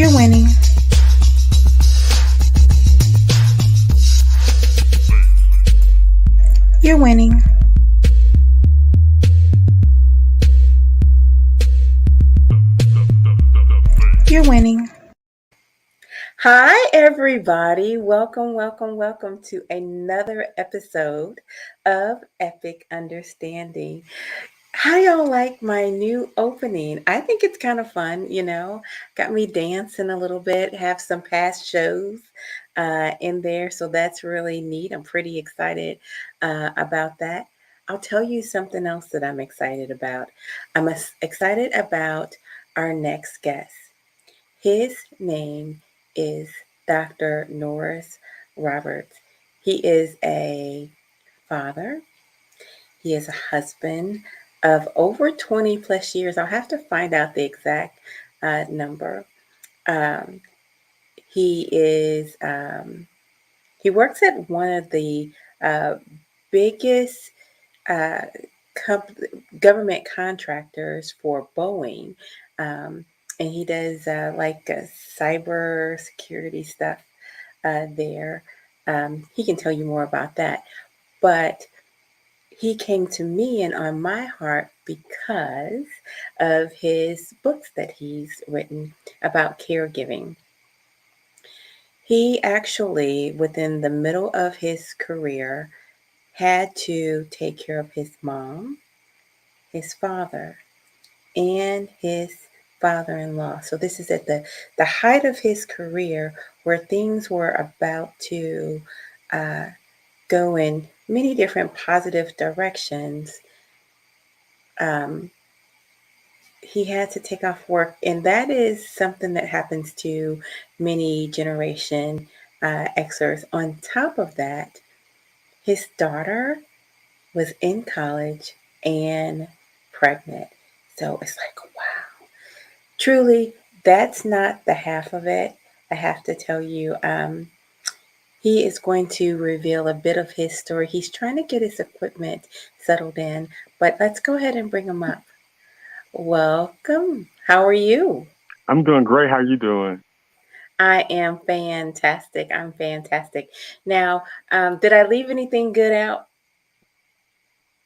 You're winning. You're winning. You're winning. Hi, everybody. Welcome, welcome, welcome to another episode of Epic Understanding. How y'all like my new opening? I think it's kind of fun, got me dancing a little bit, have some past shows in there. So that's really neat. I'm pretty excited about that. I'll tell you something else that I'm excited about. I'm excited about our next guest. His name is Dr. Norris Roberts. He is a father. He is a husband of over 20 plus years. I'll have to find out the exact number. He is, he works at one of the biggest government contractors for Boeing. And he does cyber security stuff there. He can tell you more about that. But he came to me and on my heart because of his books that he's written about caregiving. He actually, within the middle of his career, had to take care of his mom, his father, and his father-in-law. So this is at the height of his career where things were about to go in many different positive directions. He had to take off work, and that is something that happens to many Generation Xers. On top of that, his daughter was in college and pregnant. So it's like, wow. Truly, that's not the half of it. I have to tell you, he is going to reveal a bit of his story. He's trying to get his equipment settled in, but let's go ahead and bring him up. Welcome. How are you? I'm doing great. How are you doing? I am fantastic. I'm fantastic. Now, did I leave anything good out?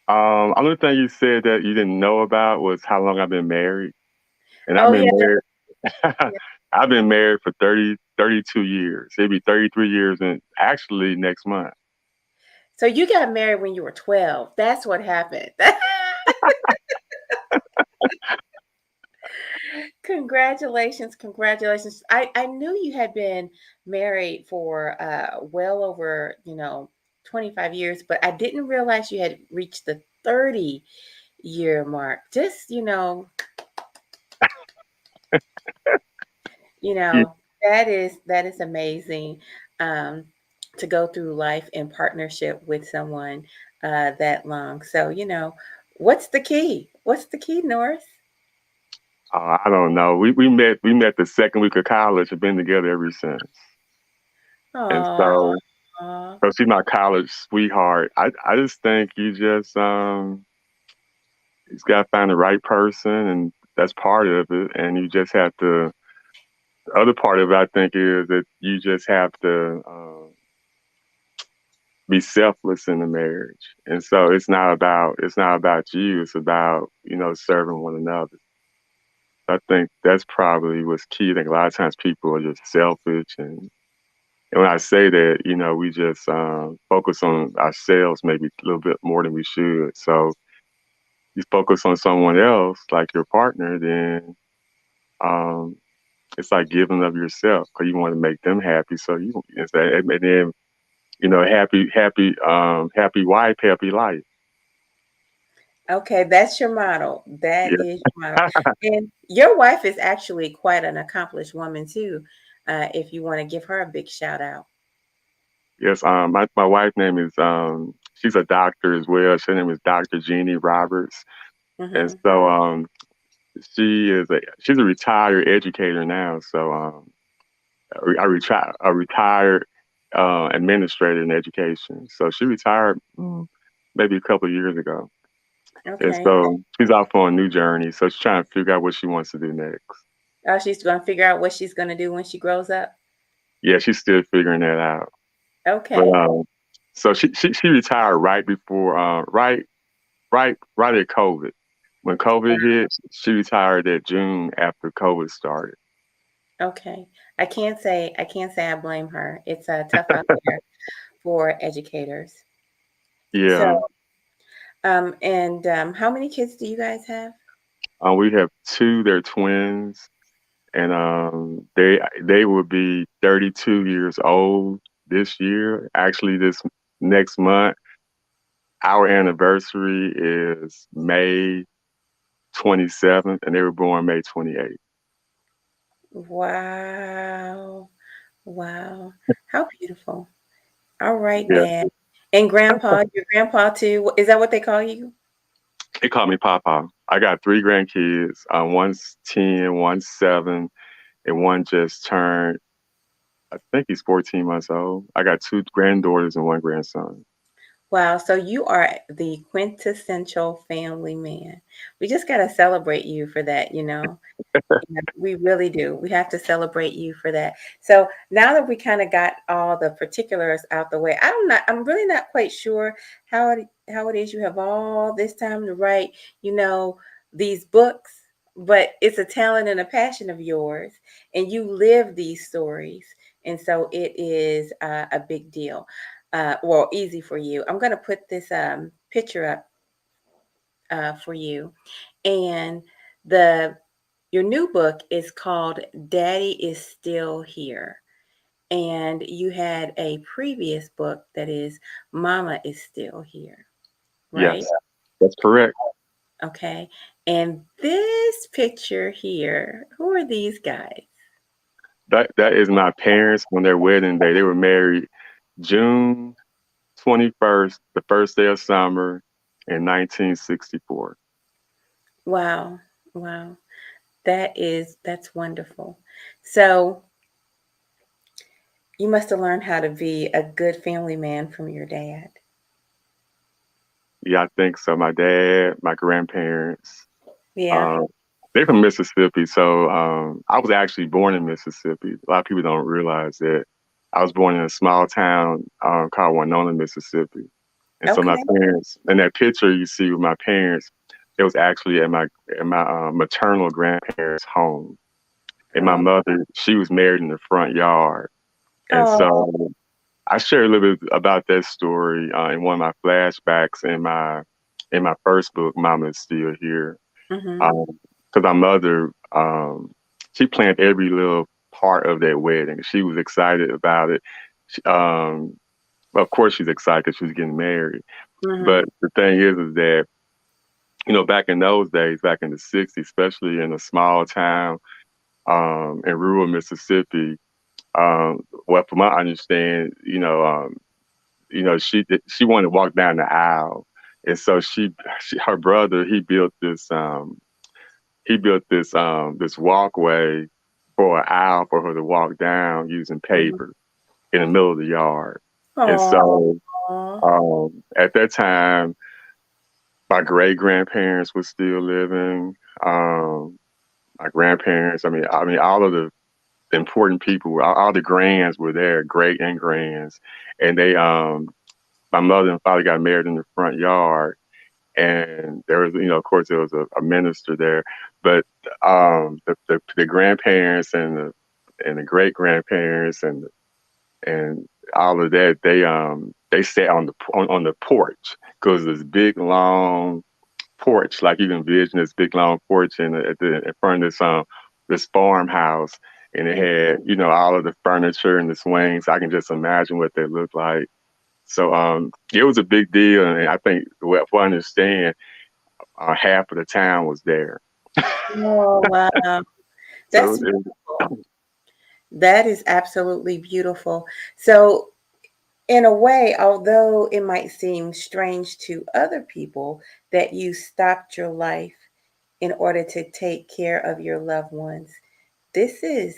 Only thing you said that you didn't know about was how long I've been married. And I've Oh, been yeah. married Yeah. I've been married for 32 years. It'll be 33 years and actually next month. So you got married when you were 12. That's what happened. Congratulations, congratulations. I knew you had been married for well over, 25 years, but I didn't realize you had reached the 30-year mark. Just, Yeah. that is amazing to go through life in partnership with someone that long. So, what's the key? What's the key, Norris? I don't know. We met the second week of college. Have been together ever since. And Oh, so she's my college sweetheart. I just think you just gotta find the right person, and that's part of it. And you just have to. The other part of it, I think, is that you just have to be selfless in the marriage. And so it's not about you. It's about serving one another. I think that's probably what's key. I think a lot of times people are just selfish, and when I say that, we just focus on ourselves maybe a little bit more than we should. So you focus on someone else, like your partner, then um, it's like giving of yourself because you want to make them happy. So and then happy wife, happy life. okay, that's your model. That Yeah. is your model. And your wife is actually quite an accomplished woman too. If you want to give her a big shout out. Yes. My wife's name is she's a doctor as well. Her name is Dr. Jeannie Roberts, and Hmm. so she's a retired educator now. So a retired administrator in education. So she retired maybe a couple of years ago. And Okay. so she's off on a new journey. So she's trying to figure out what she wants to do next. Oh, she's going to figure out what she's going to do when she grows up. Yeah, she's still figuring that out. But Okay. so she retired right before right at COVID. When COVID hit, she retired at June after COVID started. Okay. I can't say I blame her. It's tough out there for educators. So, Yeah, and how many kids do you guys have? we have two. They're twins, and they will be 32 years old this year. Actually, this next month, our anniversary is May 27th, and they were born May 28th. Wow. Wow. How beautiful. All right, Yeah, Dad. And Grandpa, your grandpa too. Is that what they call you? they call me Papa. I got three grandkids. One's 10, one's 7, and one just turned. I think he's 14 months old. I got two granddaughters and one grandson. Wow. So you are the quintessential family man. We just got to celebrate you for that. Yeah, we really do. We have to celebrate you for that. So now that we kind of got all the particulars out the way, I'm really not quite sure how it is you have all this time to write, you know, these books, but it's a talent and a passion of yours, and you live these stories, and so it is a big deal. Well, easy for you. I'm going to put this picture up for you, and the your new book is called Daddy is Still Here. And you had a previous book that is Mama is Still Here, right? Yes, that's correct. Okay. And this picture here, who are these guys? That is my parents on their wedding day. They were married June 21st, the first day of summer in 1964. Wow. Wow. That's wonderful. So you must have learned how to be a good family man from your dad. Yeah, I think so. My dad, my grandparents, Yeah. um, they're from Mississippi. So I was actually born in Mississippi. A lot of people don't realize that. I was born in a small town called Winona, Mississippi. And so my Okay. parents, in that picture you see with my parents, it was actually at my maternal grandparents' home. And my Oh. mother, she was married in the front yard. And Oh. so I share a little bit about that story in one of my flashbacks in my first book, Mama is Still Here. Mhm. Because my mother, she planned every little part of that wedding. She was excited about it. She, well, of course, she's excited because she was getting married. But Mhm. the thing is that back in those days, back in the '60s, especially in a small town in rural Mississippi, well, from my understanding, she wanted to walk down the aisle, and so her brother he built this walkway for an aisle for her to walk down using Mhm. paper in the middle of the yard. And Aw. so at that time, my great grandparents were still living. My grandparents, I mean, all of the important people, all the grands were there, great and grands, and my mother and father got married in the front yard, and there was, of course, there was a minister there, but the grandparents and the great grandparents and all of that, they sat on the porch because this big long porch, like you can envision this big long porch in front of this farmhouse, and it Mhm. had all of the furniture and the swings. I can just imagine what they looked like. So it was a big deal, and I think what I understand, half of the town was there. Oh, wow. So That's beautiful. That is absolutely beautiful. So, in a way, although it might seem strange to other people that you stopped your life in order to take care of your loved ones, this is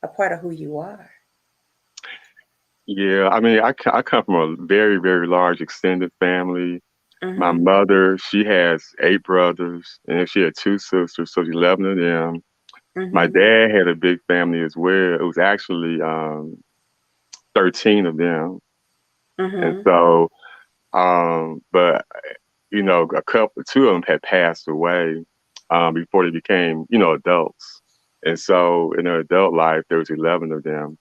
a part of who you are. yeah, I mean, I come from a very, very large extended family. My Mhm. mother, she has 8 brothers, and she had 2 sisters, so 11 of them. My Mhm. dad had a big family as well. It was actually 13 of them, and Mhm. so but two of them had passed away before they became adults, and so in their adult life there was 11 of them.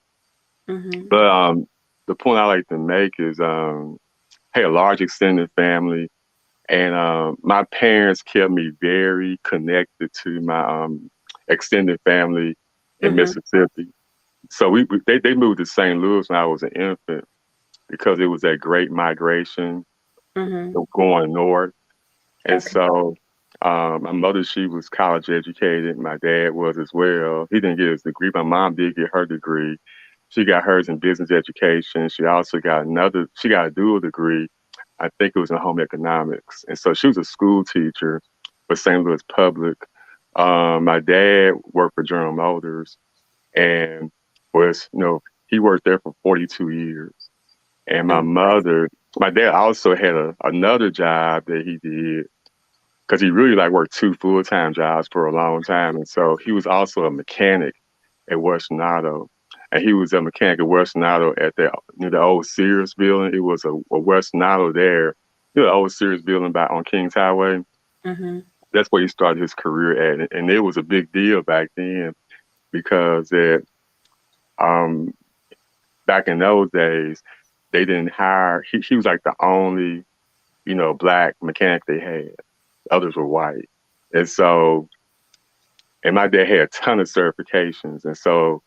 Mhm. But the point I like to make is I had a large extended family. And my parents kept me very connected to my extended family in Mhm. Mississippi. So they moved to St. Louis when I was an infant because it was that great migration Mhm. of going north. And Okay. so my mother, she was college educated. My dad was as well. He didn't get his degree. My mom did get her degree. She got hers in business education. She also got she got a dual degree. I think it was in home economics. And so she was a school teacher for St. Louis Public. My dad worked for General Motors and he worked there for 42 years. And Oh, my dad also had another job that he did because he really like worked two full-time jobs for a long time. And so he was also a mechanic at Western Auto. And he was a mechanic at Western Auto at near the old Sears building. It was a Western Auto there, the old Sears building on Kings Highway. mhm. That's where he started his career at. And it was a big deal back then because um, back in those days, they didn't hire, he was like the only, black mechanic they had. Others were white. And so, and my dad had a ton of certifications. And so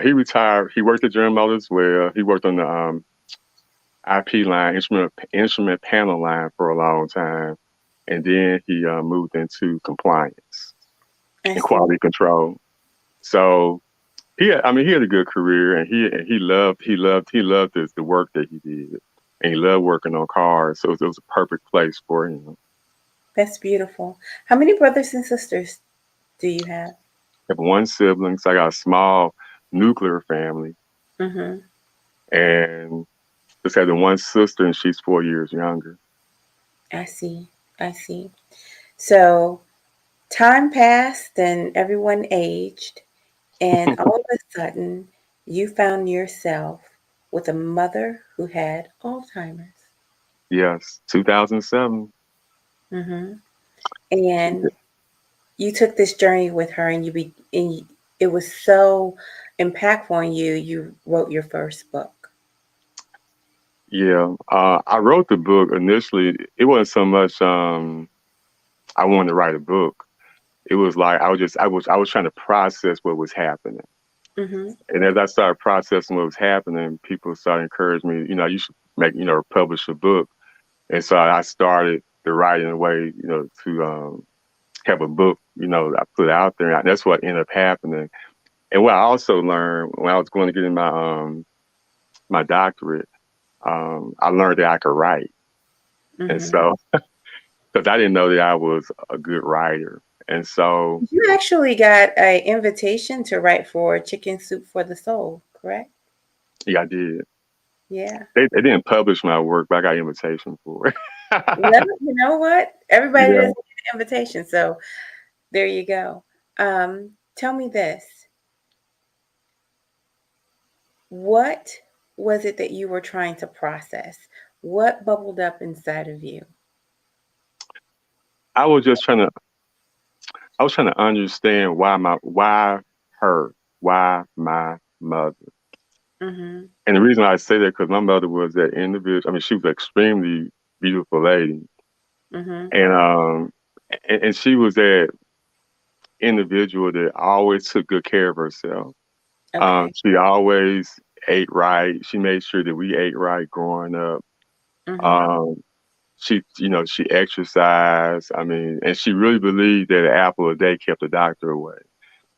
he retired. He worked at General Motors where he worked on the IP line, instrument panel line for a long time. And then he moved into compliance I and see. quality control. So he had a good career, and he loved the work that he did, and he loved working on cars. So it was a perfect place for him. That's beautiful. How many brothers and sisters do you have? I have one sibling, so I got a small nuclear family, Mhm. and just had the one sister, and she's 4 years younger. I see. I see. So time passed and everyone aged, and all of a sudden you found yourself with a mother who had Alzheimer's. Yes, 2007. Mhm. And you took this journey with her, and it was so impactful on you. You wrote your first book. Yeah, I wrote the book initially. It wasn't so much I wanted to write a book. It was like I was trying to process what was happening. Mhm. And as I started processing what was happening, people started encouraging me, you should publish a book. And so I started the writing away, to have a book, I put out there. And that's what ended up happening. And what I also learned when I was going to get in my doctorate, I learned that I could write. And Mhm. so, because I didn't know that I was a good writer. And so, You actually got an invitation to write for Chicken Soup for the Soul, correct? yeah, I did. Yeah. They didn't publish my work, but I got an invitation for it. Well, you know what? Everybody Yeah. doesn't get an invitation, so there you go. Tell me this. What was it that you were trying to process? What bubbled up inside of you? I was just trying to I was trying to understand why my mother. Mhm. And the reason I say that because my mother was that individual. I mean, she was an extremely beautiful lady, Mhm. and and she was that individual that always took good care of herself. Okay. She always ate right. She made sure that we ate right growing up. Mhm. Um, she exercised. I mean, and she really believed that an apple a day kept the doctor away.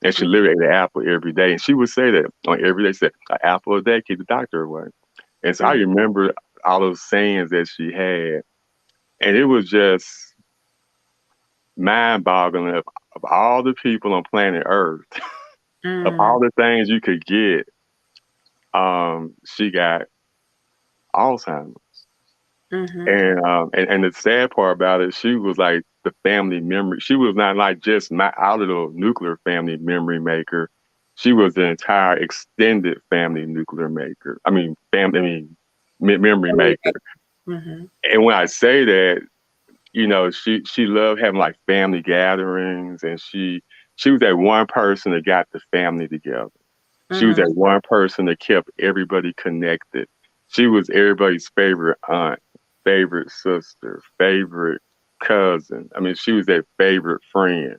And she Mm. literally ate an apple every day. And she would say that on every day, said, an apple a day keep the doctor away. And so I Mhm. remember all those sayings that she had. And it was just mind boggling of all the people on planet Earth, of all Mm. the things you could get, she got Alzheimer's. Mhm. And the sad part about it, she was like the family memory. She was not like just my our little nuclear family memory maker. She was the entire extended family nuclear maker. I mean, memory maker. Mhm. And when I say that, she loved having like family gatherings, and she was that one person that got the family together. She was Mhm. that one person that kept everybody connected. She was everybody's favorite aunt, favorite sister, favorite cousin. I mean, she was that favorite friend.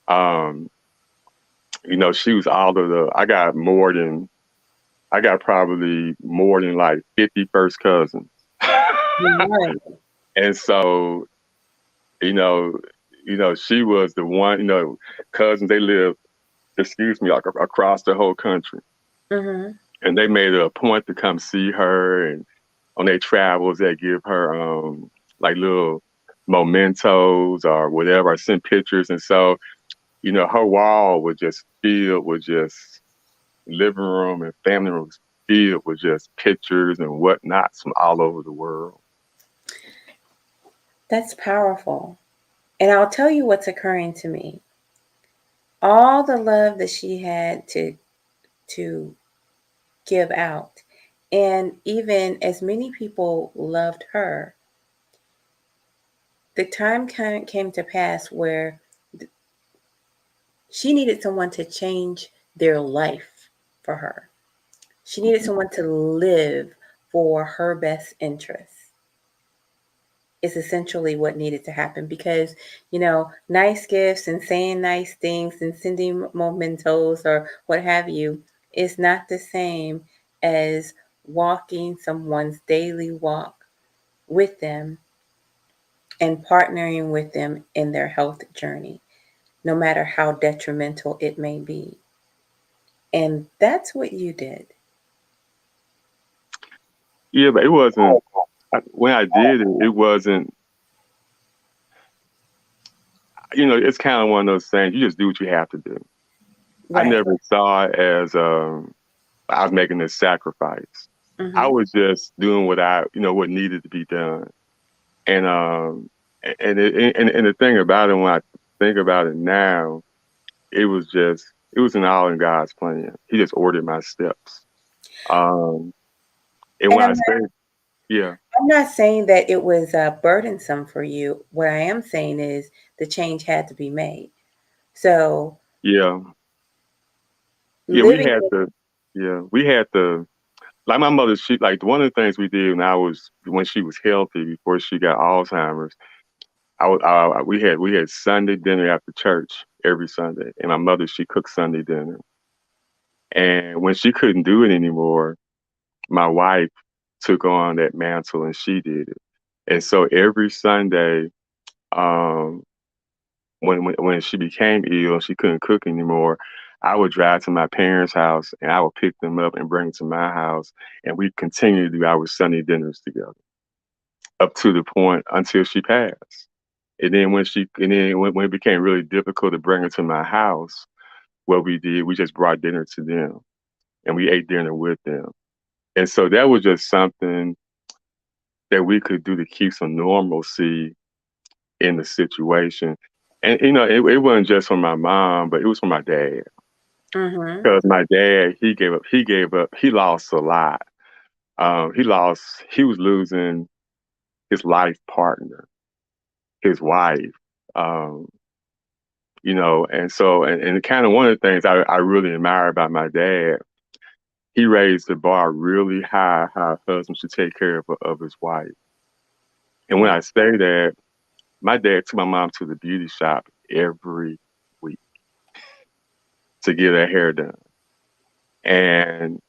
Um, she was all of the. I got probably more than like 50 first cousins. Right. And so, you know, she was the one, cousins, they lived, excuse me, like across the whole country. Mhm. And they made it a point to come see her, and on their travels they give her like little mementos or whatever, or send pictures. And so, her wall was just filled with just living room and family rooms filled with just pictures and whatnots from all over the world. That's powerful. And I'll tell you what's occurring to me. All the love that she had to give out, and even as many people loved her, the time came to pass where she needed someone to change their life for her. She needed someone to live for her best interests. Is essentially what needed to happen because, nice gifts and saying nice things and sending mementos or what have you is not the same as walking someone's daily walk with them and partnering with them in their health journey, no matter how detrimental it may be. And that's what you did. Yeah, but it wasn't, when I did it, it wasn't, it's kind of one of those things, you just do what you have to do. I Right. never saw it as I was making this sacrifice. I Mm-hmm. was just doing what needed to be done. And and the thing about it, when I think about it now, it was an all in God's plan. He just ordered my steps. Um, and And when I say, yeah, I'm not saying that it was burdensome for you. What I am saying is the change had to be made. So yeah, yeah, living. we had to, like my mother, she, like one of the things we did when she was healthy before she got Alzheimer's. We had Sunday dinner after church every Sunday, and my mother, she cooked Sunday dinner. And when she couldn't do it anymore, my wife took on that mantle and she did it. And so every Sunday, um, when she became ill and she couldn't cook anymore, I would drive to my parents' house and I would pick them up and bring them to my house, and we continued to do our Sunday dinners together up to the point until she passed. When it became really difficult to bring her to my house, what we did, we just brought dinner to them and we ate dinner with them. And so that was just something that we could do to keep some normalcy in the situation. And it wasn't just from my mom, but it was from my dad. Mm-hmm. Because my dad, he lost a lot. He was losing his life partner, his wife. Um, and so, and kind of one of the things I really admire about my dad, he raised the bar really high, how a husband should take care of his wife. And when Right. I say that, my dad took my mom to the beauty shop every week to get her hair done. And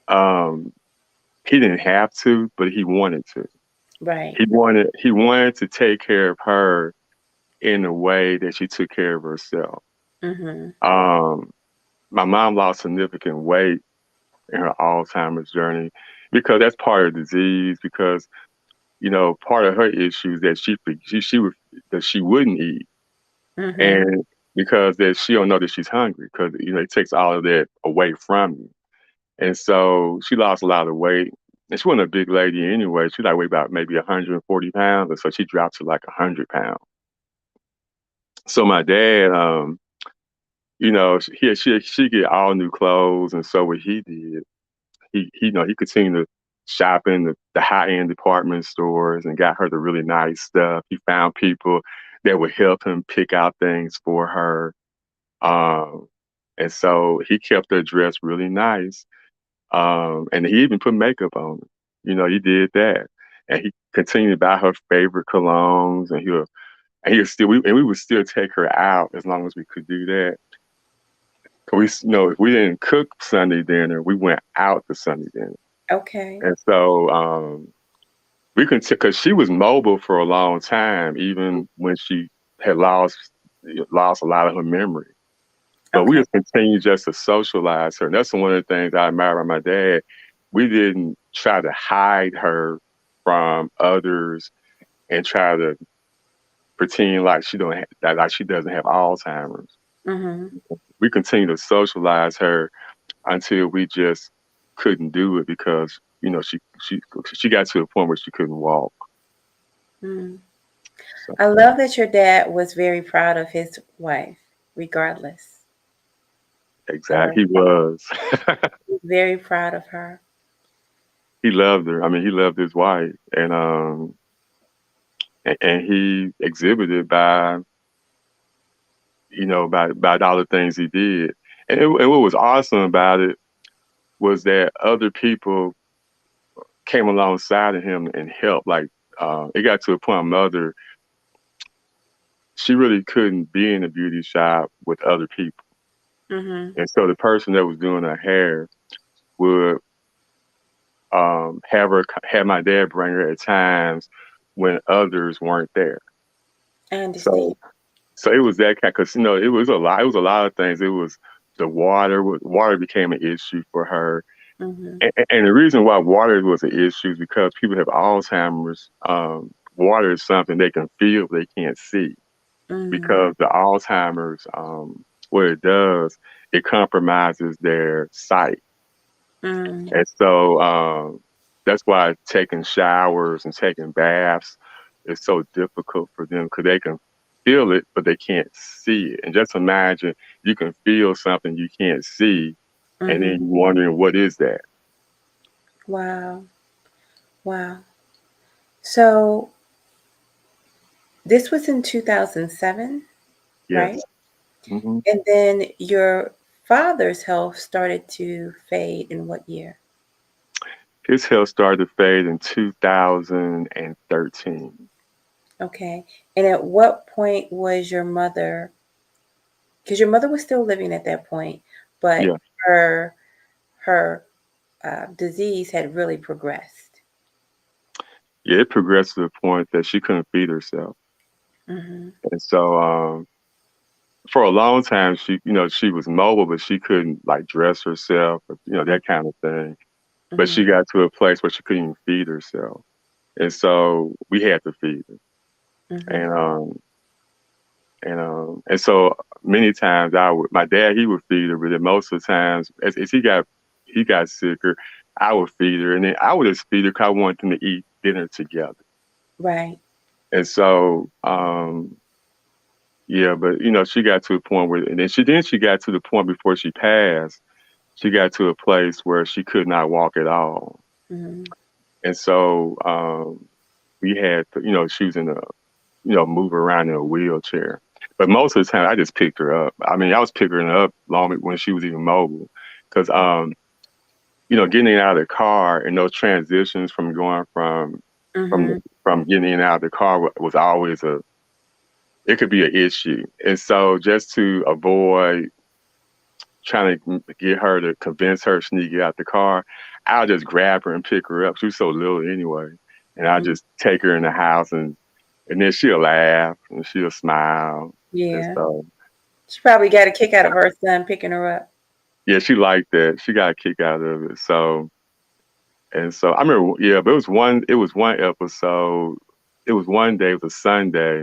um, he didn't have to, but he wanted to. Right. He wanted to take care of her in a way that she took care of herself. Mm-hmm. Um, my mom lost significant weight in her Alzheimer's journey because that's part of the disease. Because part of her issues that she would that she wouldn't eat, Mm-hmm. and because that she don't know that she's hungry, because it takes all of that away from you. And so she lost a lot of weight. And she wasn't a big lady anyway. She like weighed about maybe 140 pounds, and so she dropped to like 100 pounds. So my dad, she get all new clothes, and so what he did, he continued to shop in the high end department stores and got her the really nice stuff. He found people that would help him pick out things for her, um, and so he kept her dressed really nice. And he even put makeup on her. He did that, and he continued to buy her favorite colognes, and we would still take her out as long as we could do that. Cause if we didn't cook Sunday dinner, we went out to Sunday dinner. Okay. And so we could, because she was mobile for a long time, even when she had lost a lot of her memory. But we Okay. just continued just to socialize her. And that's one of the things I admire about my dad. We didn't try to hide her from others and try to pretend like she doesn't have Alzheimer's. Mm-hmm. We continued to socialize her until we just couldn't do it because she got to a point where she couldn't walk. Mm. So I love that your dad was very proud of his wife, regardless of exactly, he was. he's very proud of her. He loved her. I mean, he loved his wife, and he exhibited by by all the things he did. And what was awesome about it was that other people came alongside of him and helped. Like it got to a point, my mother, she really couldn't be in a beauty shop with other people. Mm-hmm. And so the person that was doing her hair would have my dad bring her at times when others weren't there. I understand. So it was that kind, because it was a lot. It was a lot of things. It was the water. Water became an issue for her, Mm-hmm. and the reason why water was an issue is because people have Alzheimer's. Water is something they can feel, but they can't see, Mm-hmm. because the Alzheimer's, what it does, it compromises their sight. Mm-hmm. And so that's why taking showers and taking baths is so difficult for them, because they can feel it, but they can't see it. And just imagine you can feel something you can't see, and then Mm-hmm. you're wondering, what is that? Wow. Wow. So this was in 2007, right? Yes. hmm And then your father's health started to fade in what year? His health started to fade in 2013. Okay. And at what point was your mother, because your mother was still living at that point, but Yeah. her her disease had really progressed. Yeah, it progressed to the point that she couldn't feed herself. Mm-hmm. And so for a long time, she was mobile, but she couldn't like dress herself, or, that kind of thing. But Mm-hmm. she got to a place where she couldn't even feed herself, and so we had to feed her. Mm-hmm. And so many times my dad, he would feed her, but then most of the times as he got sicker, I would feed her, and then I would just feed her because I wanted them to eat dinner together. Right. And so yeah, but she got to a point where, and then she got to the point before she passed. She got to a place where she could not walk at all. Mm-hmm. And so we had to, she was in a, move around in a wheelchair. But most of the time, I just picked her up. I mean, I was picking her up long when she was even mobile, because getting out of the car and those transitions from going from Mm-hmm. from getting in and out of the car was always it could be an issue. And so just to avoid trying to get her to convince her she need to get out the car, I'll just grab her and pick her up. She was so little anyway. And I'll Mm-hmm. just take her in the house, and then she'll laugh and she'll smile. And Yeah. so, She probably got a kick out of her son picking her up. yeah, she liked that. She got a kick out of it. So I remember, yeah, but it was one episode. It was one day, it was a Sunday,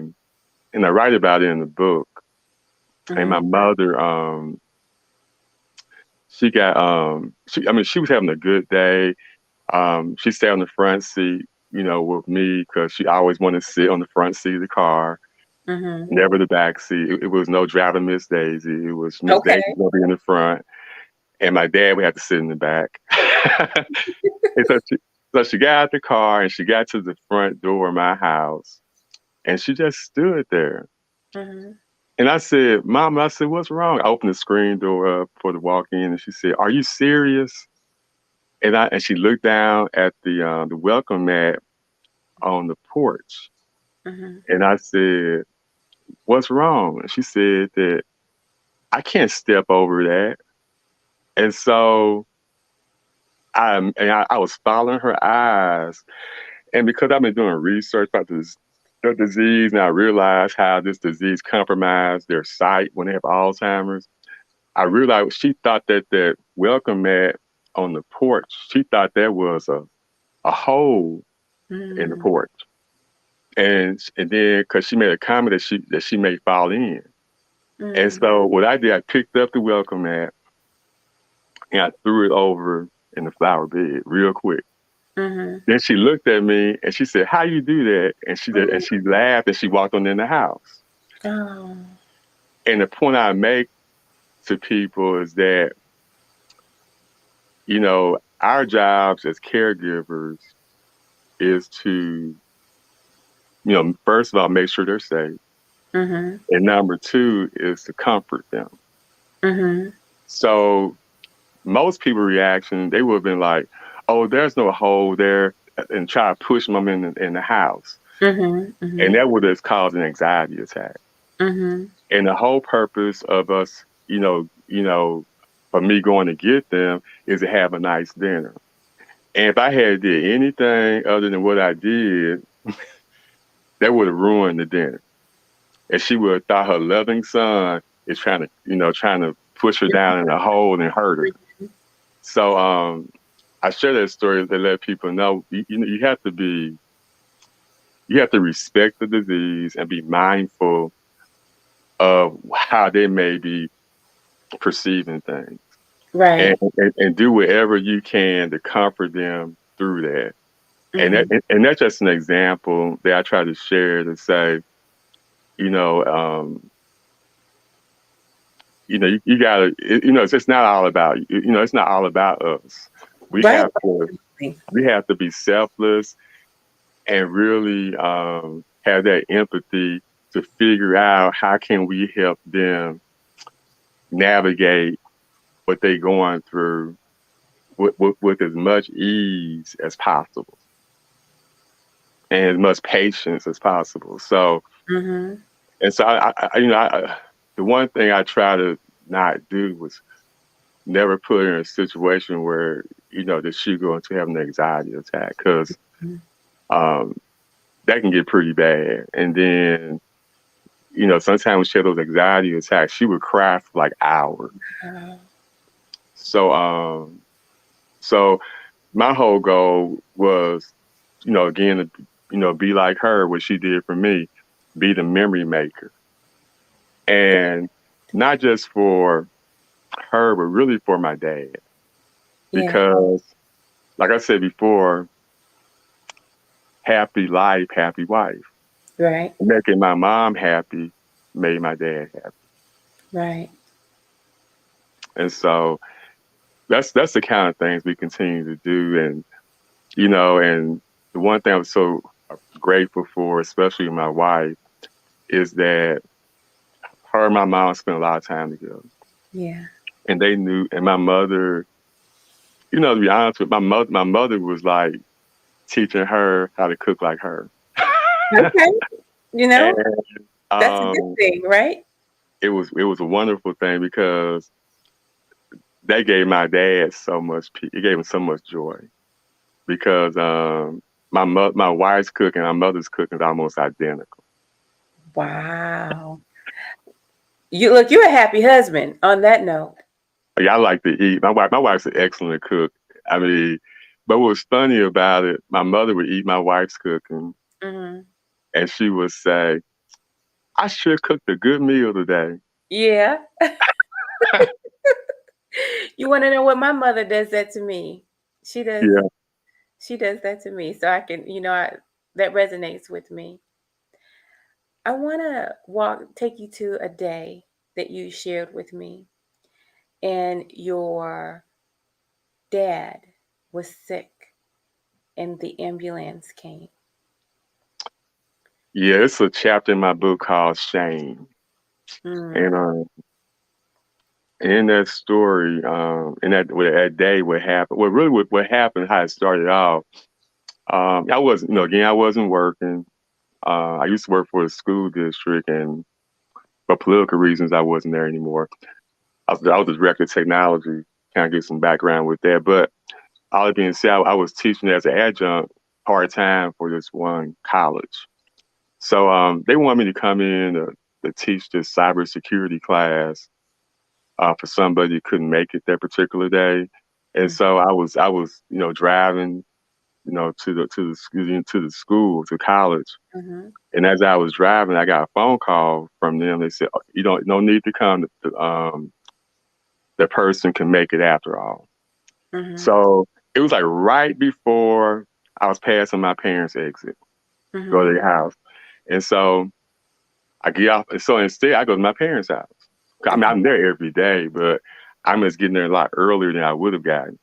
and I write about it in the book. And Mm-hmm. my mother, she got, I mean, she was having a good day. She sat on the front seat, with me because she always wanted to sit on the front seat of the car, Mm-hmm. never the back seat. It was no driving Miss Daisy. It was Miss Okay. Daisy gonna be in the front, and my dad would have to sit in the back. And so she got out the car and she got to the front door of my house, and she just stood there. Mm-hmm. And I said, "Mama," I said, "what's wrong?" I opened the screen door up for the walk in, and she said, "Are you serious?" And she looked down at the welcome mat on the porch, Mm-hmm. and I said, "What's wrong?" And she said that I can't step over that. And so I was following her eyes, and because I've been doing research about the disease, and I realized how this disease compromised their sight when they have Alzheimer's. I realized she thought that welcome mat on the porch, she thought there was a hole in the Mm-hmm. porch. And then because she made a comment that she may fall in. And Mm-hmm. so what I did, I picked up the welcome mat and I threw it over in the flower bed real quick. Mm-hmm. Then she looked at me and she said, "How you do that?" And she laughed and she walked on in the house. Oh. And the point I make to people is that, our jobs as caregivers is to, first of all, make sure they're safe. Mm-hmm. And number two is to comfort them. Mm-hmm. So most people reaction, they would have been like, "Oh, there's no hole there," and try to push them in the house. Mm-hmm. And Mm-hmm. that would have caused an anxiety attack. Mm-hmm. And the whole purpose of us, for me going to get them is to have a nice dinner. And if I had did anything other than what I did, that would have ruined the dinner. And she would have thought her loving son is trying to push her down in a hole and hurt her. So I share that story to let people know you have to respect the disease and be mindful of how they may be perceiving things, and, Right. and do whatever you can to comfort them through that. And Mm-hmm. that's just an example that I try to share to say, you know, um, you gotta, it's just not all about, it's not all about us. We Right. have to, we have to be selfless and really have that empathy to figure out how can we help them navigate what they're going through with as much ease as possible and as much patience as possible. So, Mm-hmm. and so the one thing I try to not do was never put her in a situation where, that she going to have an anxiety attack, because um, that can get pretty bad. And then, sometimes when she had those anxiety attacks, she would cry for like hours. Uh, So, so my whole goal was, again, to, be like her, what she did for me, be the memory maker. And not just for her, but really for my dad. yeah. Because, like I said before, happy life, happy wife. Right. Making my mom happy made my dad happy. Right. And so that's the kind of things we continue to do. And, and the one thing I'm so grateful for, especially my wife, is that her and my mom spent a lot of time together. Yeah. And they knew, and my mother, to be honest with you, my mother was like teaching her how to cook like her. Okay. You And know, that's a good um, thing, right? it was a wonderful thing because they gave my dad it gave him so much joy, because my wife's cooking, my mother's cooking is almost identical. Wow. You're a happy husband on that note. Like, I like to eat. My wife's an excellent cook. I mean, but what was funny about it, my mother would eat my wife's cooking, Hmm. and she would say, "I sure cooked a good meal today." Yeah. You want to know what my mother does that to me? She does. Yeah. She does that to me, so I can, that resonates with me. I want to take you to a day that you shared with me, and your dad was sick, and the ambulance came. Yeah, it's a chapter in my book called Shame. And Mm, in that story, in that day, what happened? Well, really, what happened? How it started off. I wasn't, again, I wasn't working. I used to work for the school district, and for political reasons, I wasn't there anymore. I was a director of technology. Kind of get some background with that. But all that being said, I was teaching as an adjunct part time for this one college. So they wanted me to come in to teach this cybersecurity class for somebody who couldn't make it that particular day. And mm, so I was driving to the school to college. mhm, And as I was driving, I got a phone call from them. They said, "You don't no need to come. The person can make it after all." mhm, So it was like right before I was passing my parents' exit, go mhm. to their house. And so I get off. So instead, I go to my parents' house. I mean, Okay. I'm there every day, but I'm just getting there a lot earlier than I would have gotten.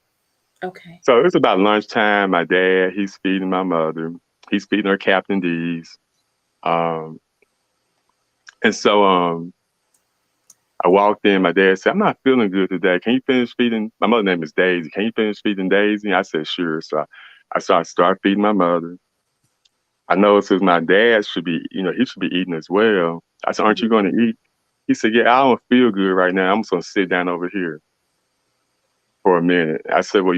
Okay. So it's about lunchtime. My dad, he's feeding my mother. He's feeding her Captain D's. Um, and so I walked in. My dad said, "I'm not feeling good today. Can you finish feeding?" My mother's name is Daisy. "Can you finish feeding Daisy?" I said, "Sure." So I started feeding my mother. I noticed that my dad should be, he should be eating as well. I said, "Aren't you Mhm, going to eat?" He said, "Yeah, I don't feel good right now. I'm just going to sit down over here for a minute." I said, "Well,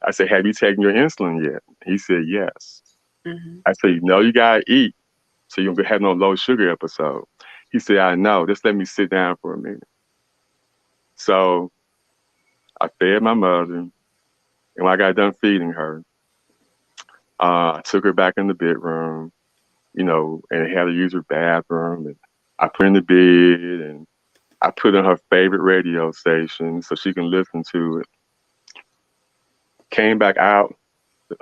I said, have you taken your insulin yet?" He said, "Yes." mhm, I said, you got to eat so you don't have no low sugar episode. He said, "I know. Just let me sit down for a minute." So I fed my mother. And when I got done feeding her, I took her back in the bedroom, and had to use her bathroom. And I put her in the bed and I put in her favorite radio station so she can listen to it. Came back out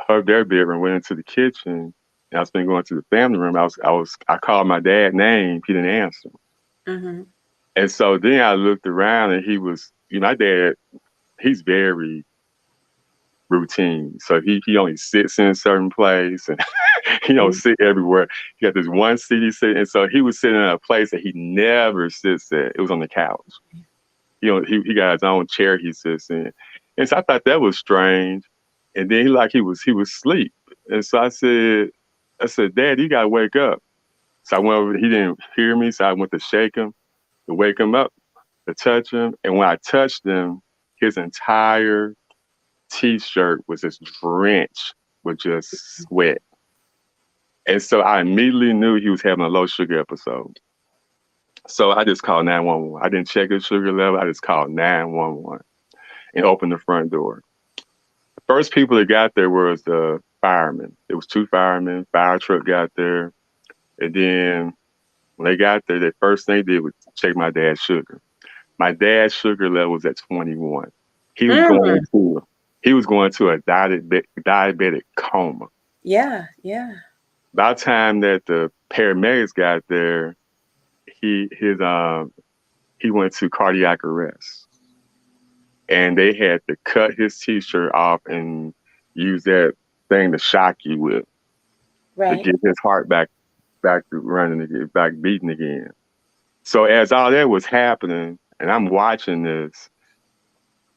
their bedroom, went into the kitchen, and I was been going to the family room. I called my dad name, he didn't answer. mhm, And so then I looked around and he was, my dad, he's very routine. So he only sits in a certain place and he don't mhm, sit everywhere. He got this one seat he sit, and so he was sitting in a place that he never sits at. It was on the couch. He got his own chair he sits in. And so I thought that was strange. And then he was asleep. And so I said, "Dad, you gotta wake up." So I went over, he didn't hear me, so I went to shake him, to wake him up, to touch him. And when I touched him, his entire t-shirt was just drenched with just sweat. And so I immediately knew he was having a low sugar episode. So I just called 911. I didn't check his sugar level. I just called 911 and opened the front door. The first people that got there was the firemen. It was two firemen. Fire truck got there. And then when they got there, the first thing they did was check my dad's sugar. My dad's sugar level was at 21. He was going mm. to he was going to a diabetic coma. Yeah, yeah. By the time that the paramedics got there, he went to cardiac arrest, and they had to cut his t-shirt off and use that thing to shock you with to Right. get his heart back to running again, back beating again. So as all that was happening, and I'm watching this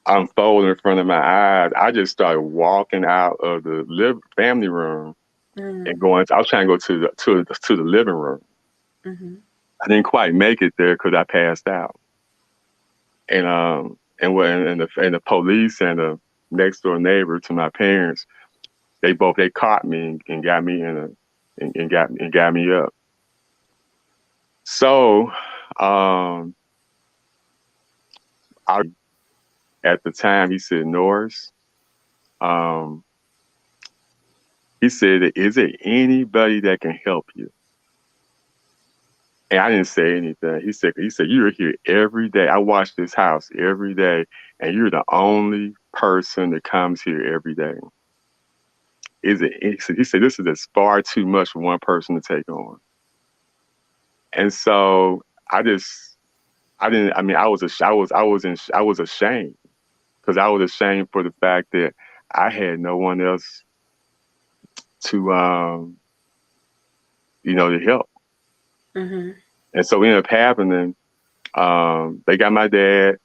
unfold in front of my eyes, I just started walking out of the family room and Mm, going. I was trying to go to the living room. mhm, I didn't quite make it there because I passed out. And the police and the next door neighbor to my parents, they caught me and got me got me up. So um I at the time he said, "Norris," um he said, "Is there anybody that can help you?" And I didn't say anything. He said, "You're here every day. I watch this house every day, and you're the only person that comes here every day." he said, this is just far too much for one person to take on. And so I just, I didn't, I mean, I was ashamed because I was ashamed for the fact that I had no one else to, to help. Mm-hmm. And so what ended up happening, they got my dad,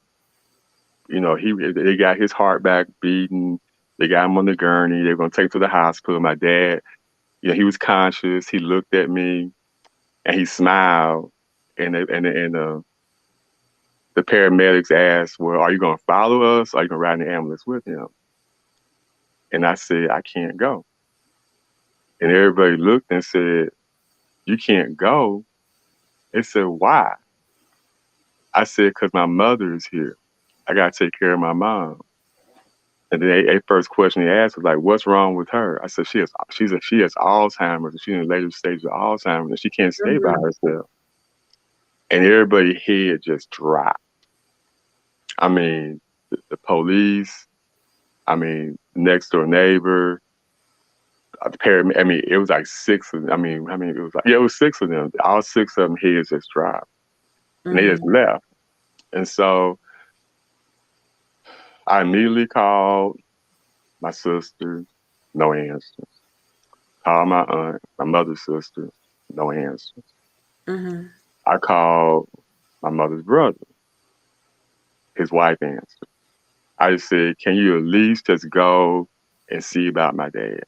they got his heart back beating. They got him on the gurney. They were going to take him to the hospital. My dad, he was conscious. He looked at me and he smiled. And the paramedics asked, well, are you going to follow us? Or are you going to ride in the ambulance with him? And I said, I can't go. And everybody looked and said, you can't go? They said, why? I said, because my mother is here. I got to take care of my mom. And then the first question they asked was like, what's wrong with her? I said, she has Alzheimer's, and she's in the later stages of Alzheimer's, and she can't stay by Mm-hmm. herself. And everybody's head just dropped. I mean, the police, I mean, next door neighbor, the paramedic. I mean, it was like six of them. I mean, how many? It was like, yeah, it was six of them. All six of them heads just dropped, and they just Mm-hmm. left. And so I immediately called my sister, no answer. Called my aunt, my mother's sister, no answer. Mm-hmm. I called my mother's brother, his wife answered. I just said, can you at least just go and see about my dad?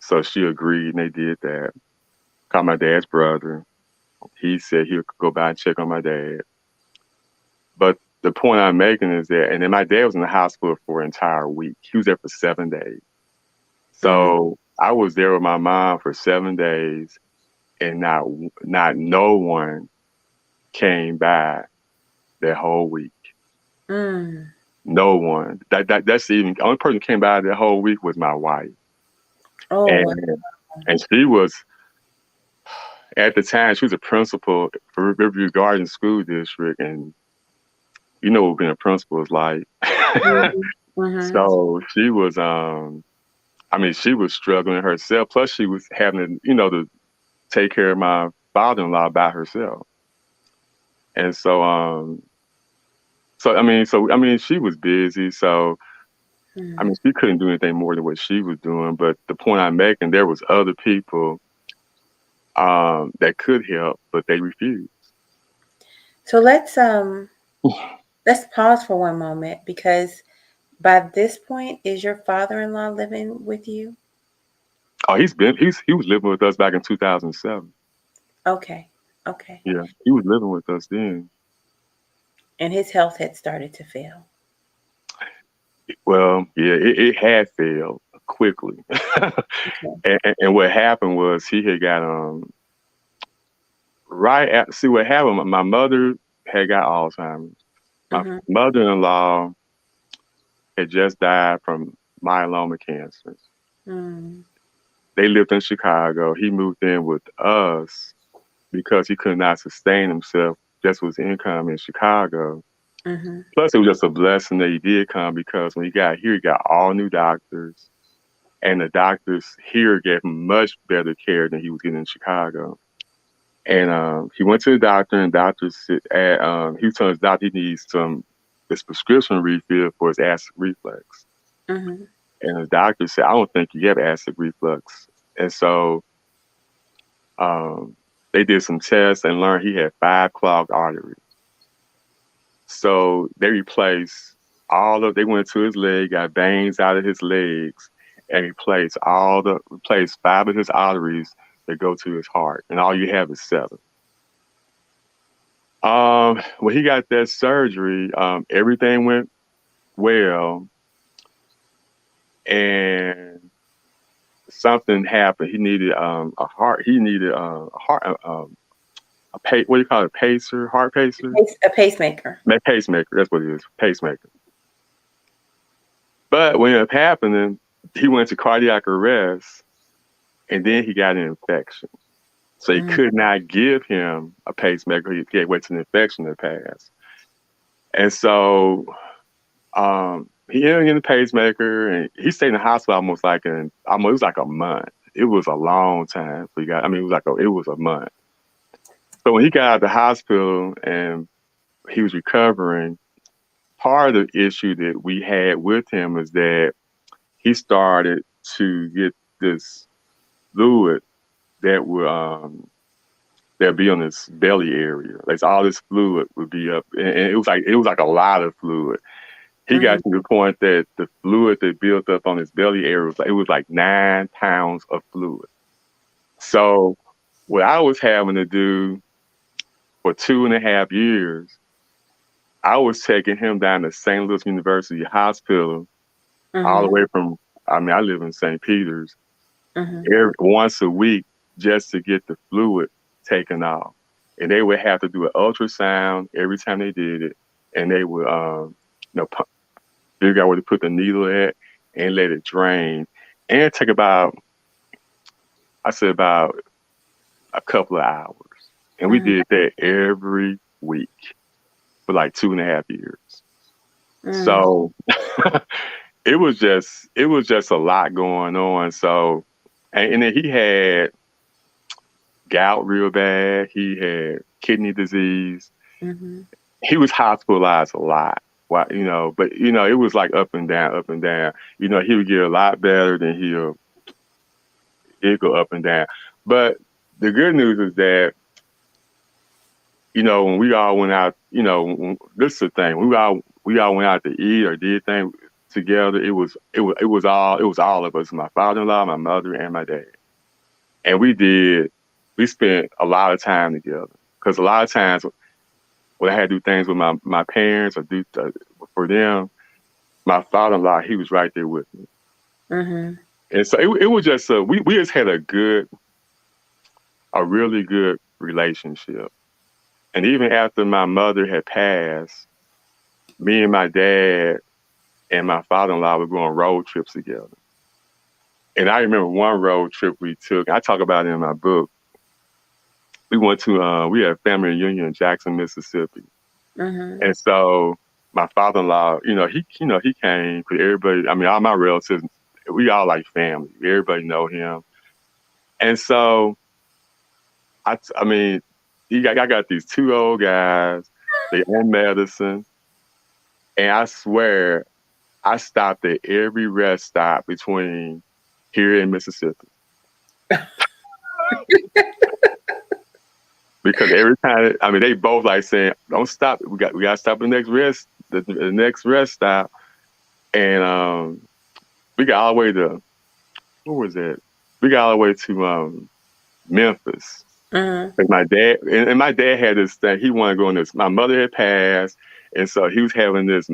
So she agreed, and they did that. Called my dad's brother. He said he would go by and check on my dad. But the point I'm making is that, and then my dad was in the hospital for an entire week. He was there for 7 days. Mm-hmm. So I was there with my mom for 7 days, and not no one came by that whole week. Mm. No one. That's even the only person who came by that whole week was my wife, Oh, wow. and she was at the time she was a principal for Riverview Garden School District, and you know what being a principal is like. Mm-hmm. Mm-hmm. So she was, I mean, she was struggling herself. Plus, she was having to, to take care of my father-in-law by herself. And so I mean, she was busy. So I Mm. mean, she couldn't do anything more than what she was doing. But the point I'm making, there was other people that could help, but they refused. So let's pause for one moment because by this point, is your father-in-law living with you? Oh, he was living with us back in 2007. Okay. Okay. Yeah, he was living with us then. And his health had started to fail. Well, yeah, it had failed quickly. Okay. And what happened was he had got right at see what happened. My mother had got Alzheimer's. My Mm-hmm. mother-in-law had just died from myeloma cancer. Mm. They lived in Chicago. He moved in with us because he could not sustain himself just with his income in Chicago. Mm-hmm. Plus, it was just a blessing that he did come because when he got here, he got all new doctors, and the doctors here gave him much better care than he was getting in Chicago. And he went to the doctor, and he was telling his doctor he needs this prescription refill for his acid reflux. Mm-hmm. And the doctor said, I don't think you have acid reflux. And so they did some tests and learned he had 5 clogged arteries. So they went to his leg, got veins out of his legs, and replaced 5 of his arteries that go to his heart. And all you have is 7. When he got that surgery, everything went well, and something happened. He needed a heart. He needed a heart. What do you call it? Pacer, heart pacer, A pacemaker. pacemaker. That's what it is, pacemaker. But what ended up happening, he went to cardiac arrest, and then he got an infection. So he Mm. could not give him a pacemaker. He had to wait till the infection to pass. And so he ended in the pacemaker, and he stayed in the hospital almost it was like a month. It was a long time. So it was a month. So when he got out of the hospital and he was recovering, part of the issue that we had with him is that he started to get this fluid that would that'd be on his belly area. Like all this fluid would be up, and it was like a lot of fluid. He got Mhm. to the point that the fluid that built up on his belly area was like 9 pounds of fluid. So what I was having to do for 2.5 years, I was taking him down to St. Louis University Hospital all the Mhm. way from. I mean, I live in St. Peters. Mhm. Once a week just to get the fluid taken off. And they would have to do an ultrasound every time they did it. And they would, figure out where to put the needle at and let it drain. And it take about a couple of hours. And we Mhm. did that every week for like 2.5 years. Mm. So it was just a lot going on. So, and then he had gout real bad. He had kidney disease. Mhm. He was hospitalized a lot. But it was like up and down, up and down. He would get a lot better, then he'd go up and down. But the good news is that, when we all went out, this is the thing. We all went out to eat or did things together. It was all of us, my father-in-law, my mother, and my dad. And we spent a lot of time together. Because a lot of times when I had to do things with my parents or do for them, my father-in-law, he was right there with me. Mhm. And so it was just we just had a really good relationship. And even after my mother had passed, me and my dad and my father-in-law would go on road trips together. And I remember one road trip we took. I talk about it in my book. We had a family reunion in Jackson, Mississippi. Mhm. And so my father-in-law, he came because everybody, I mean, all my relatives, we all like family. Everybody know him. And so I mean, I got these two old guys, they own medicine. And I swear I stopped at every rest stop between here and Mississippi. Because every time, I mean, they both like saying, "Don't stop! We got to stop the next rest stop." And we got all the way to where was that? We got all the way to Memphis. Mhm. And my dad had this thing. He wanted to go on this. My mother had passed, and so he was having this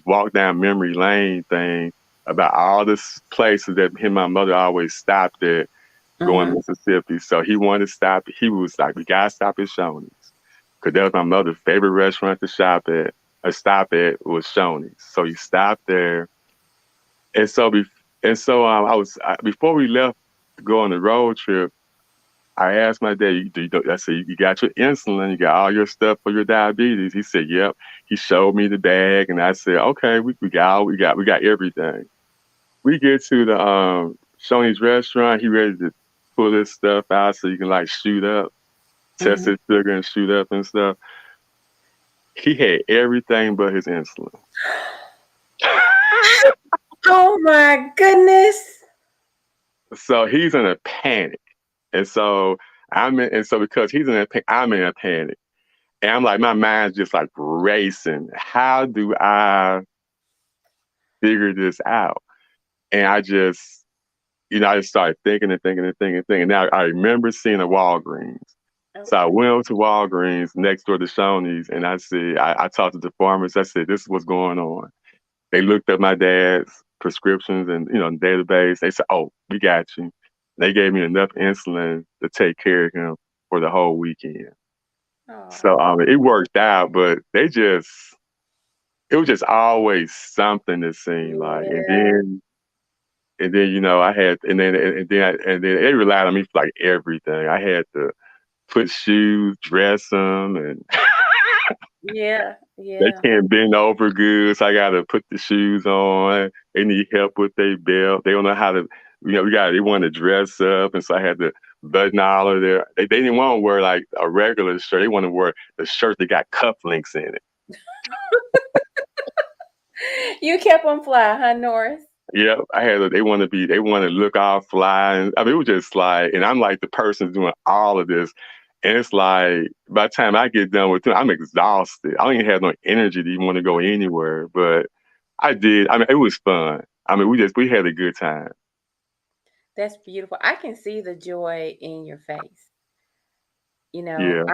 walk down memory lane thing about all this places that him and my mother always stopped at going to Mhm. Mississippi. So he wanted to stop. He was like, "We gotta stop at Shoney's," because that was my mother's favorite restaurant to shop at. Or stop at was Shoney's. So he stopped there, and before we left to go on the road trip. I asked my dad, I said, you got your insulin, you got all your stuff for your diabetes. He said, yep. He showed me the bag, and I said, okay, we got everything. We get to the Shoney's restaurant. He ready to pull his stuff out so you can like shoot up, test Mhm. his sugar and shoot up and stuff. He had everything but his insulin. Oh my goodness. So he's in a panic, and so because he's in a panic, I'm in a panic. And I'm like, my mind's just like racing. How do I figure this out? And I just started thinking and thinking and thinking and thinking. Now I remember seeing a Walgreens. So I Okay. went over to Walgreens next door to Shoney's, and I talked to the pharmacist. I said, this is what's going on. They looked up my dad's prescriptions and, database. They said, oh, we got you. They gave me enough insulin to take care of him for the whole weekend. So Oh. it worked out, but it was just always something that seemed like, Yeah. I had, and then they relied on me for like everything. I had to put shoes, dress them, and Yeah, They yeah. can't bend over good, so I gotta put the shoes on. They need help with their belt. They don't know how to, they want to dress up, and so I had to button all of their. They didn't want to wear like a regular shirt. They want to wear the shirt that got cufflinks in it. You kept them fly, huh, Norris? Yeah, they want to be. They want to look all fly, and I mean, it was just like, and I'm like the person doing all of this. And it's like by the time I get done with it, I'm exhausted. I don't even have no energy to even want to go anywhere. But I did. I mean, it was fun. I mean, we had a good time. That's beautiful. I can see the joy in your face. Yeah.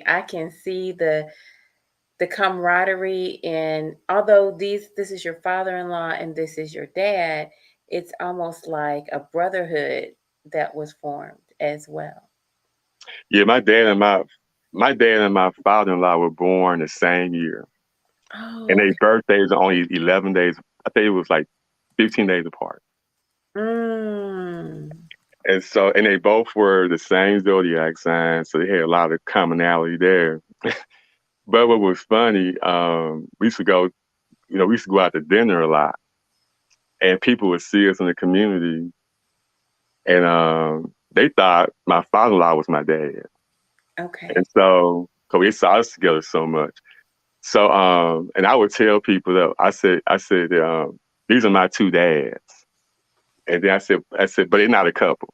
I can see the camaraderie, and although this is your father-in-law and this is your dad, it's almost like a brotherhood that was formed as well. Yeah, my dad and my father-in-law were born the same year, and Oh, their okay. birthdays are only 11 days. I think it was like 15 days apart. Mm. And so, and they both were the same zodiac sign, so they had a lot of commonality there. But what was funny, we used to go, we used to go out to dinner a lot, and people would see us in the community, and they thought my father-in-law was my dad, and Okay. so we saw us together so much. So, and I would tell people that I said, these are my two dads, and then I said, but they're not a couple.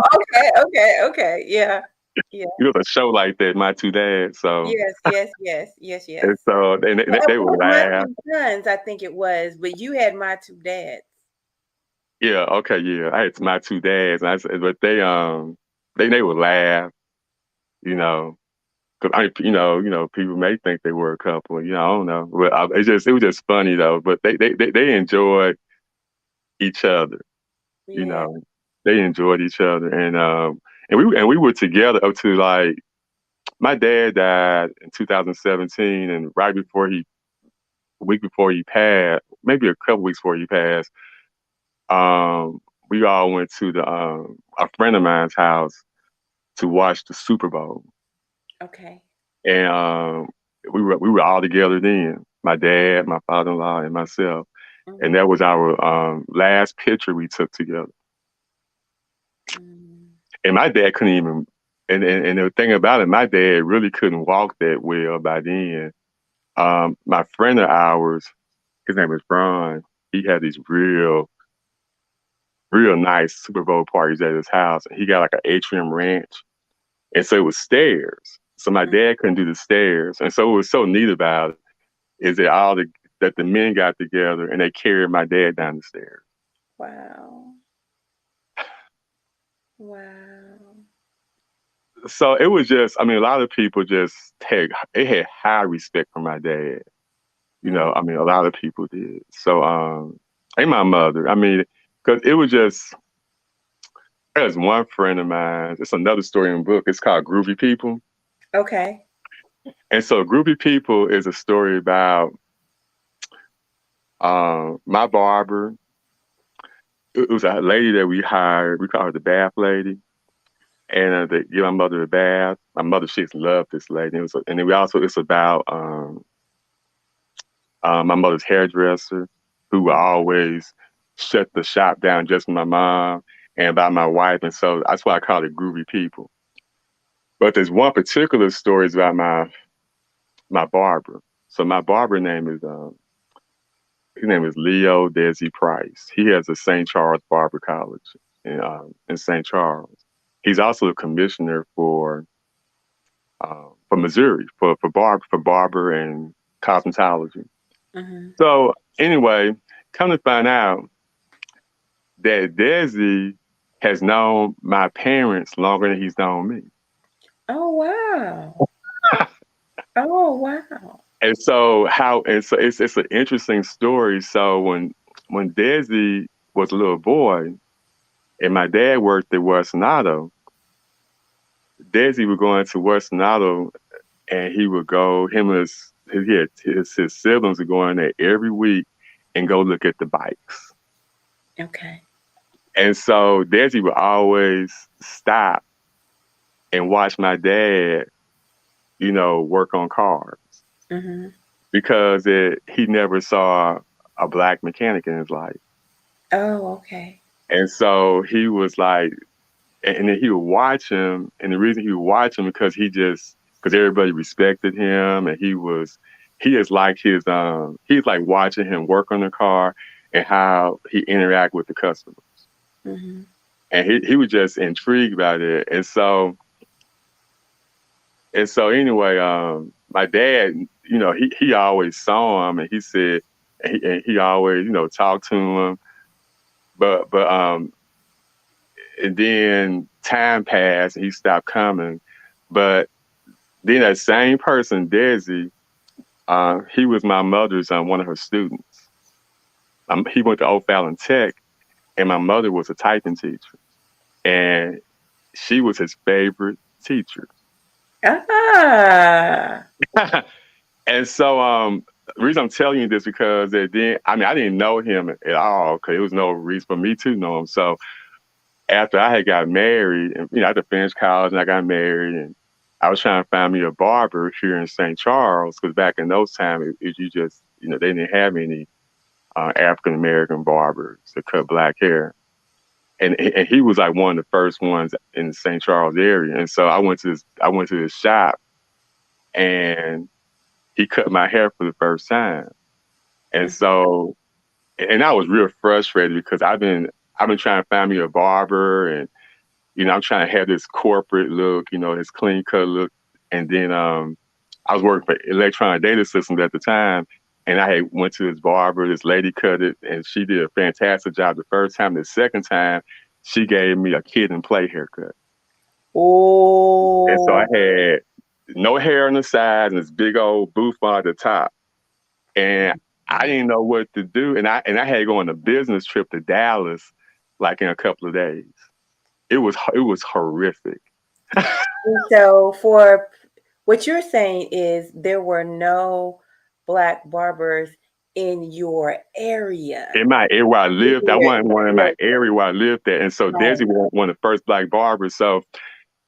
Okay, okay, okay. Yeah. Yeah. It was a show like that, my two dads. So, Yes, yes, yes, yes, and yes. so they would My laugh. two sons, I think it was, but you had my two dads. Yeah, okay, yeah. I had my two dads, and I said, but they would laugh, you know, because people may think they were a couple, I don't know, but it was just funny though. But they enjoyed each other, you Yeah. know, they enjoyed each other, and we were together up to like my dad died in 2017, and right before a week before he passed, maybe a couple weeks before he passed, um, we all went to a friend of mine's house to watch the Super Bowl, Okay. and we were all together then. My dad, my father-in-law, and myself, and Mhm. that was our last picture we took together. Mm. And my dad couldn't even. And the thing about it, my dad really couldn't walk that well by then. My friend of ours, his name is Ron. He had these real nice Super Bowl parties at his house, and he got like an atrium ranch, and so it was stairs. So my Mm. dad couldn't do the stairs, and so what was so neat about it is that the men got together and they carried my dad down the stairs. Wow. Wow. So it was just, I mean, a lot of people just had high respect for my dad. Mm. I mean, a lot of people did. So, and my mother. I mean, because it was just, there's one friend of mine. It's another story in the book. It's called Groovy People. Okay. And so Groupie People is a story about my barber. It was a lady that we hired. We call her the bath lady. And to give my mother a bath. My mother, she just loved this lady. And then it's about my mother's hairdresser, who would Mm. always shut the shop down just for my mom and about my wife. And so that's why I call it Groovy People. But there's one particular story is about my barber. So my barber name is his name is 𝐊𝐍𝐿 Price. He has a St. Charles Barber College in St. Charles. He's also a commissioner for Missouri for barber and cosmetology. Mhm. So anyway, come to find out that Desi has known my parents longer than he's known me. Oh, wow. Oh, wow. And so it's an interesting story. So when Desi was a little boy and my dad worked at 𝑺𝒐𝒏𝒆𝒂𝒕, Desi would go into 𝑺𝒐𝒏𝒆𝒂𝒕 and he would go, him and his siblings would go in there every week and go look at the bikes. Okay. And so Desi would always stop and watch my dad, work on cars Mm-hmm. because he never saw a black mechanic in his life. Oh, okay. And so he was like, and then he would watch him. And the reason he would watch him because everybody respected him, and he's like watching him work on the car and how he interact with the customer. Mm-hmm. And he was just intrigued by it. And so anyway, my dad, he always saw him, and he said, and he always, talked to him. But and then time passed, and he stopped coming. But then that same person, Desi, he was my mother's one of her students. He went to O'Fallon Tech, and my mother was a typing teacher, and she was his favorite teacher. Ah. And so the reason I'm telling you this because then I didn't know him at all because there was no reason for me to know him. So after I had got married, and I had to finish college and I got married, and I was trying to find me a barber here in St. Charles because back in those times, you just they didn't have any African American barbers that cut black hair, and he was like one of the first ones in the St. Charles area. And so I went to this shop, and he cut my hair for the first time. And so, and I was real frustrated because I've been trying to find me a barber, and I'm trying to have this corporate look, this clean cut look. And then I was working for Electronic Data Systems at the time, and I had went to this barber. This lady cut it, and she did a fantastic job the first time. The second time, she gave me a kid and play haircut. And so I Oh. had no hair on the side and this big old bouffant at the top. And I didn't know what to do. And I had to go on a business trip to Dallas like in a couple of days. It was horrific. So for what you're saying is there were no black barbers in your area. In my area where I lived, I wasn't one in my Right. area where I lived at. And so Desi was one of the first black barbers. So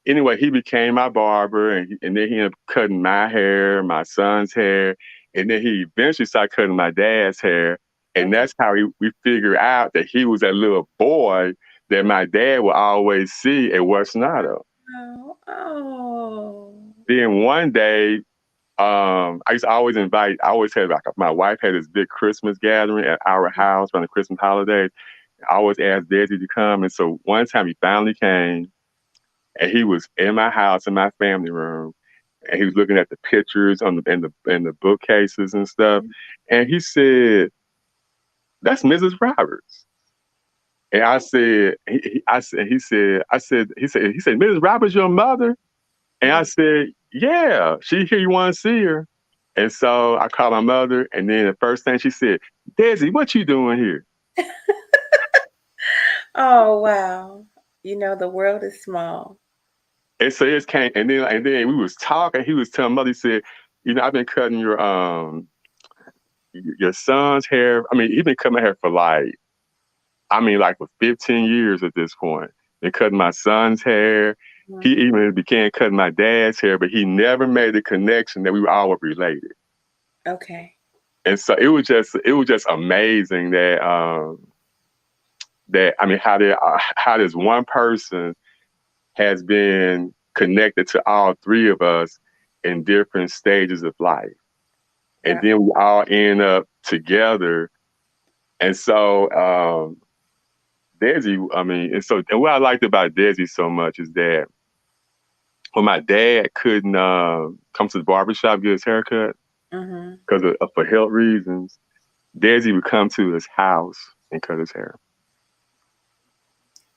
anyway, he became my barber, and then he ended up cutting my hair, my son's hair, and then he eventually started cutting my dad's hair. And Okay. that's how we figured out that he was that little boy that my dad would always see at 𝑭𝒐𝒧𝒏𝒆𝒏. Oh, oh. Then one day, I always had my wife had this big Christmas gathering at our house around the Christmas holidays. I always asked Desi to come. And so one time he finally came, and he was in my house in my family room, and he was looking at the pictures on the bookcases and stuff. And he said, "That's Mrs. Roberts." And I said, "Mrs. Roberts, your mother?" And I said, "Yeah, she here. You want to see her?" And so I called my mother, and then the first thing she said, "Desi, what you doing here?" Oh, wow. The world is small. And so it came, and then we was talking. He was telling mother, he said, "I've been cutting your son's hair. I mean, he's been cutting my hair for for 15 years at this point. Been cutting my son's hair. He even began cutting my dad's hair, but he never made the connection that we were all related." Okay. And so it was just amazing how this one person has been connected to all three of us in different stages of life. And Wow. then we all end up together. And so Desi, and what I liked about Desi so much is that when my dad couldn't come to the barbershop get his haircut Mm-hmm. because for health reasons, Desi would come to his house and cut his hair.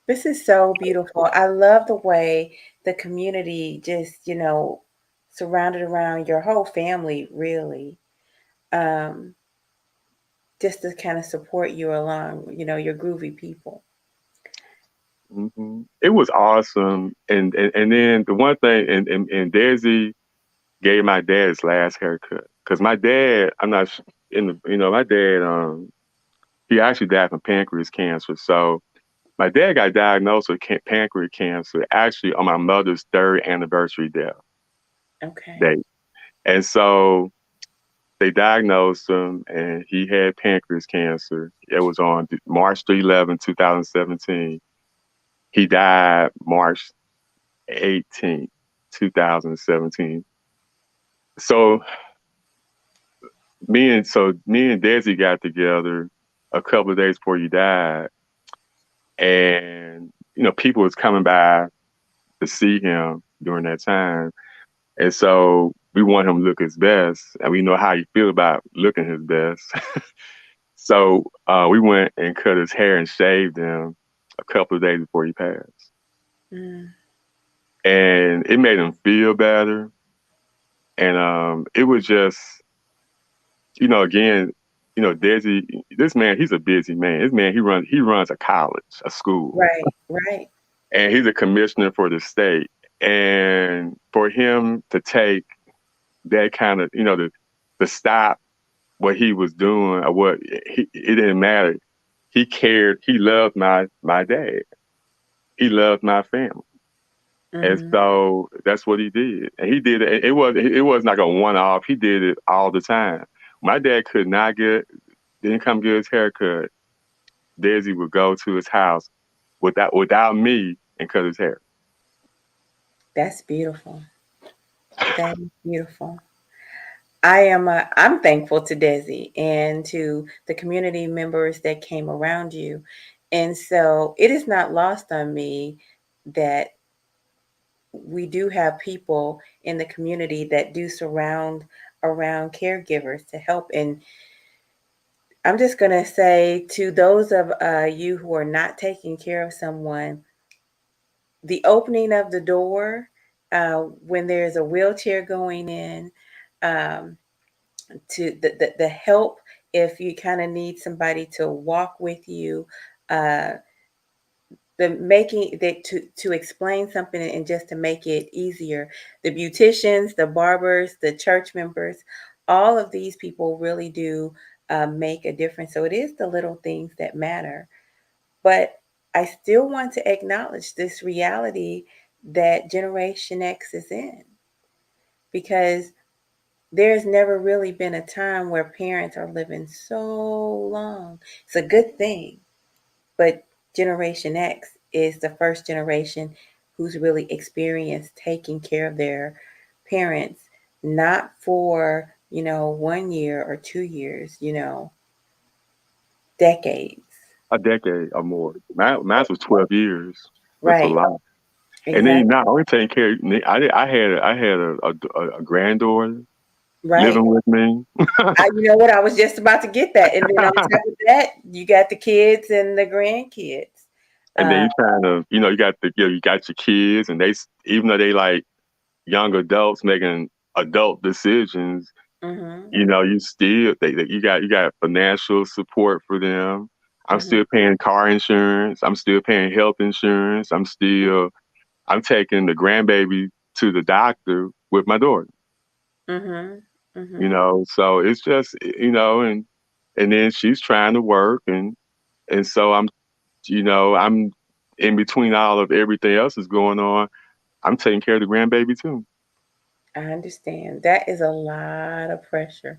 This is so beautiful. I love the way the community just, surrounded around your whole family, really, um, just to kind of support you along, your groovy people. It was awesome. And then the one thing, and Desi gave my dad his last haircut because my dad, I'm not in the, my dad, he actually died from pancreas cancer. So my dad got diagnosed with pancreas cancer actually on my mother's third anniversary death Okay. date. And so they diagnosed him, and he had pancreas cancer. It was on March 11, 2017. He died March 18, 2017. So me and Desi got together a couple of days before he died, and people was coming by to see him during that time, and so we want him to look his best, and we know how you feel about looking his best. So we went and cut his hair and shaved him a couple of days before he passed, Mm. and it made him feel better. And it was just, again, Desi, this man, he's a busy man. This man, he runs a college, a school, Right, right. and he's a commissioner for the state. And for him to take that kind of, to stop what he was doing, or it didn't matter. He cared. He loved my dad. He loved my family. And Mm-hmm. so that's what he did. And he did it. It was like a one off. He did it all the time. My dad didn't come get his haircut. Desi would go to his house without me and cut his hair. That's beautiful. That is beautiful. I'm thankful to Desi and to the community members that came around you. And so it is not lost on me that we do have people in the community that do surround around caregivers to help. And I'm just going to say to those of you who are not taking care of someone, the opening of the door when there's a wheelchair going in, um, to the help if you kind of need somebody to walk with you, uh, the making that to explain something and just to make it easier. The beauticians, the barbers, the church members, all of these people really do make a difference. So it is the little things that matter. But I still want to acknowledge this reality that Generation X is in, because there's never really been a time where parents are living so long. It's a good thing, but Generation X is the first generation who's really experienced taking care of their parents, not for, 1 year or 2 years, decades. A decade or more. Mine was 12 years. That's a Right, lot. And then exactly. not only taking care of me, I had a granddaughter Right. living with me. You know what? I was just about to get that. And then on top of that, you got the kids and the grandkids. And then Uh, you kind of, you got your kids, and even though they like young adults making adult decisions, mhm, you got financial support for them. I'm mhm, still paying car insurance. I'm still paying health insurance. I'm taking the grandbaby to the doctor with my daughter. mhm, mhm. So it's just, and then she's trying to work, and so I'm in between all of everything else that's going on. I'm taking care of the grandbaby too. I understand. That is a lot of pressure.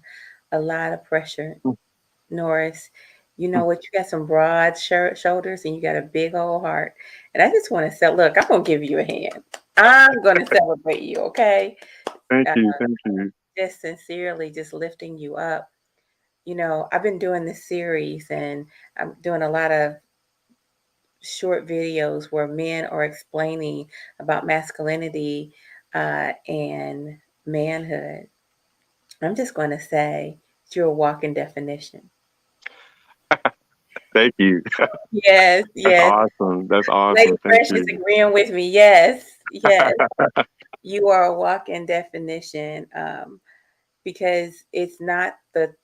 A lot of pressure, Norris. You know what? You got some broad shoulders and you got a big old heart. And I just want to say, look, I'm going to give you a hand. I'm going to celebrate you, okay? Thank Uh, you, thank you. just sincerely, just lifting you up. I've been doing this series and I'm doing a lot of short videos where men are explaining about masculinity and manhood. I'm just going to say you're a walking definition. Thank you. Yes, That's yes. awesome. That's Lady awesome. Thank Fresh is you. agreeing with me. Yes, yes. You are a walking definition, because it's not the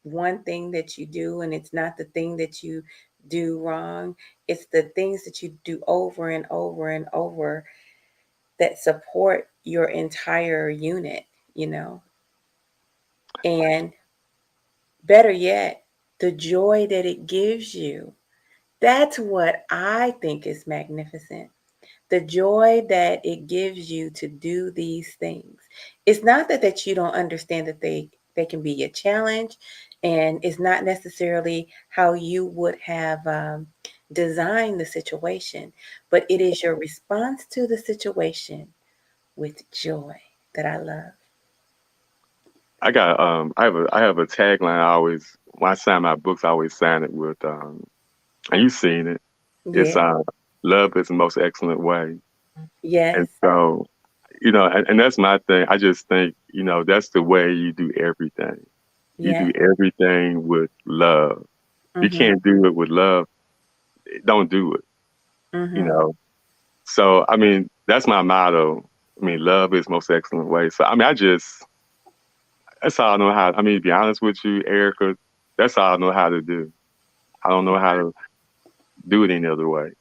one thing that you do and it's not the thing that you do wrong. It's the things that you do over and over and over that support your entire unit, you know? And better yet, the joy that it gives you. That's what I think is magnificent. the joy that it gives you to do these things. It's not that you don't understand that they can be a challenge, and it's not necessarily how you would have designed the situation, but it is your response to the situation with joy that I love. I have a tagline. I always when I sign my books, I always sign it with and you've seen it. It's Yeah. love is the most excellent way. Yes. And so, and that's my thing. I just think, that's the way you do everything. You Yeah. do everything with love. If you Mhm. can't do it with love, don't do it, you Mhm. know. So, I mean, that's my motto. I mean, love is most excellent way. So, I mean, that's all I know how. I mean, to be honest with you, Erica, that's all I know how to do. I don't know how to do it any other way.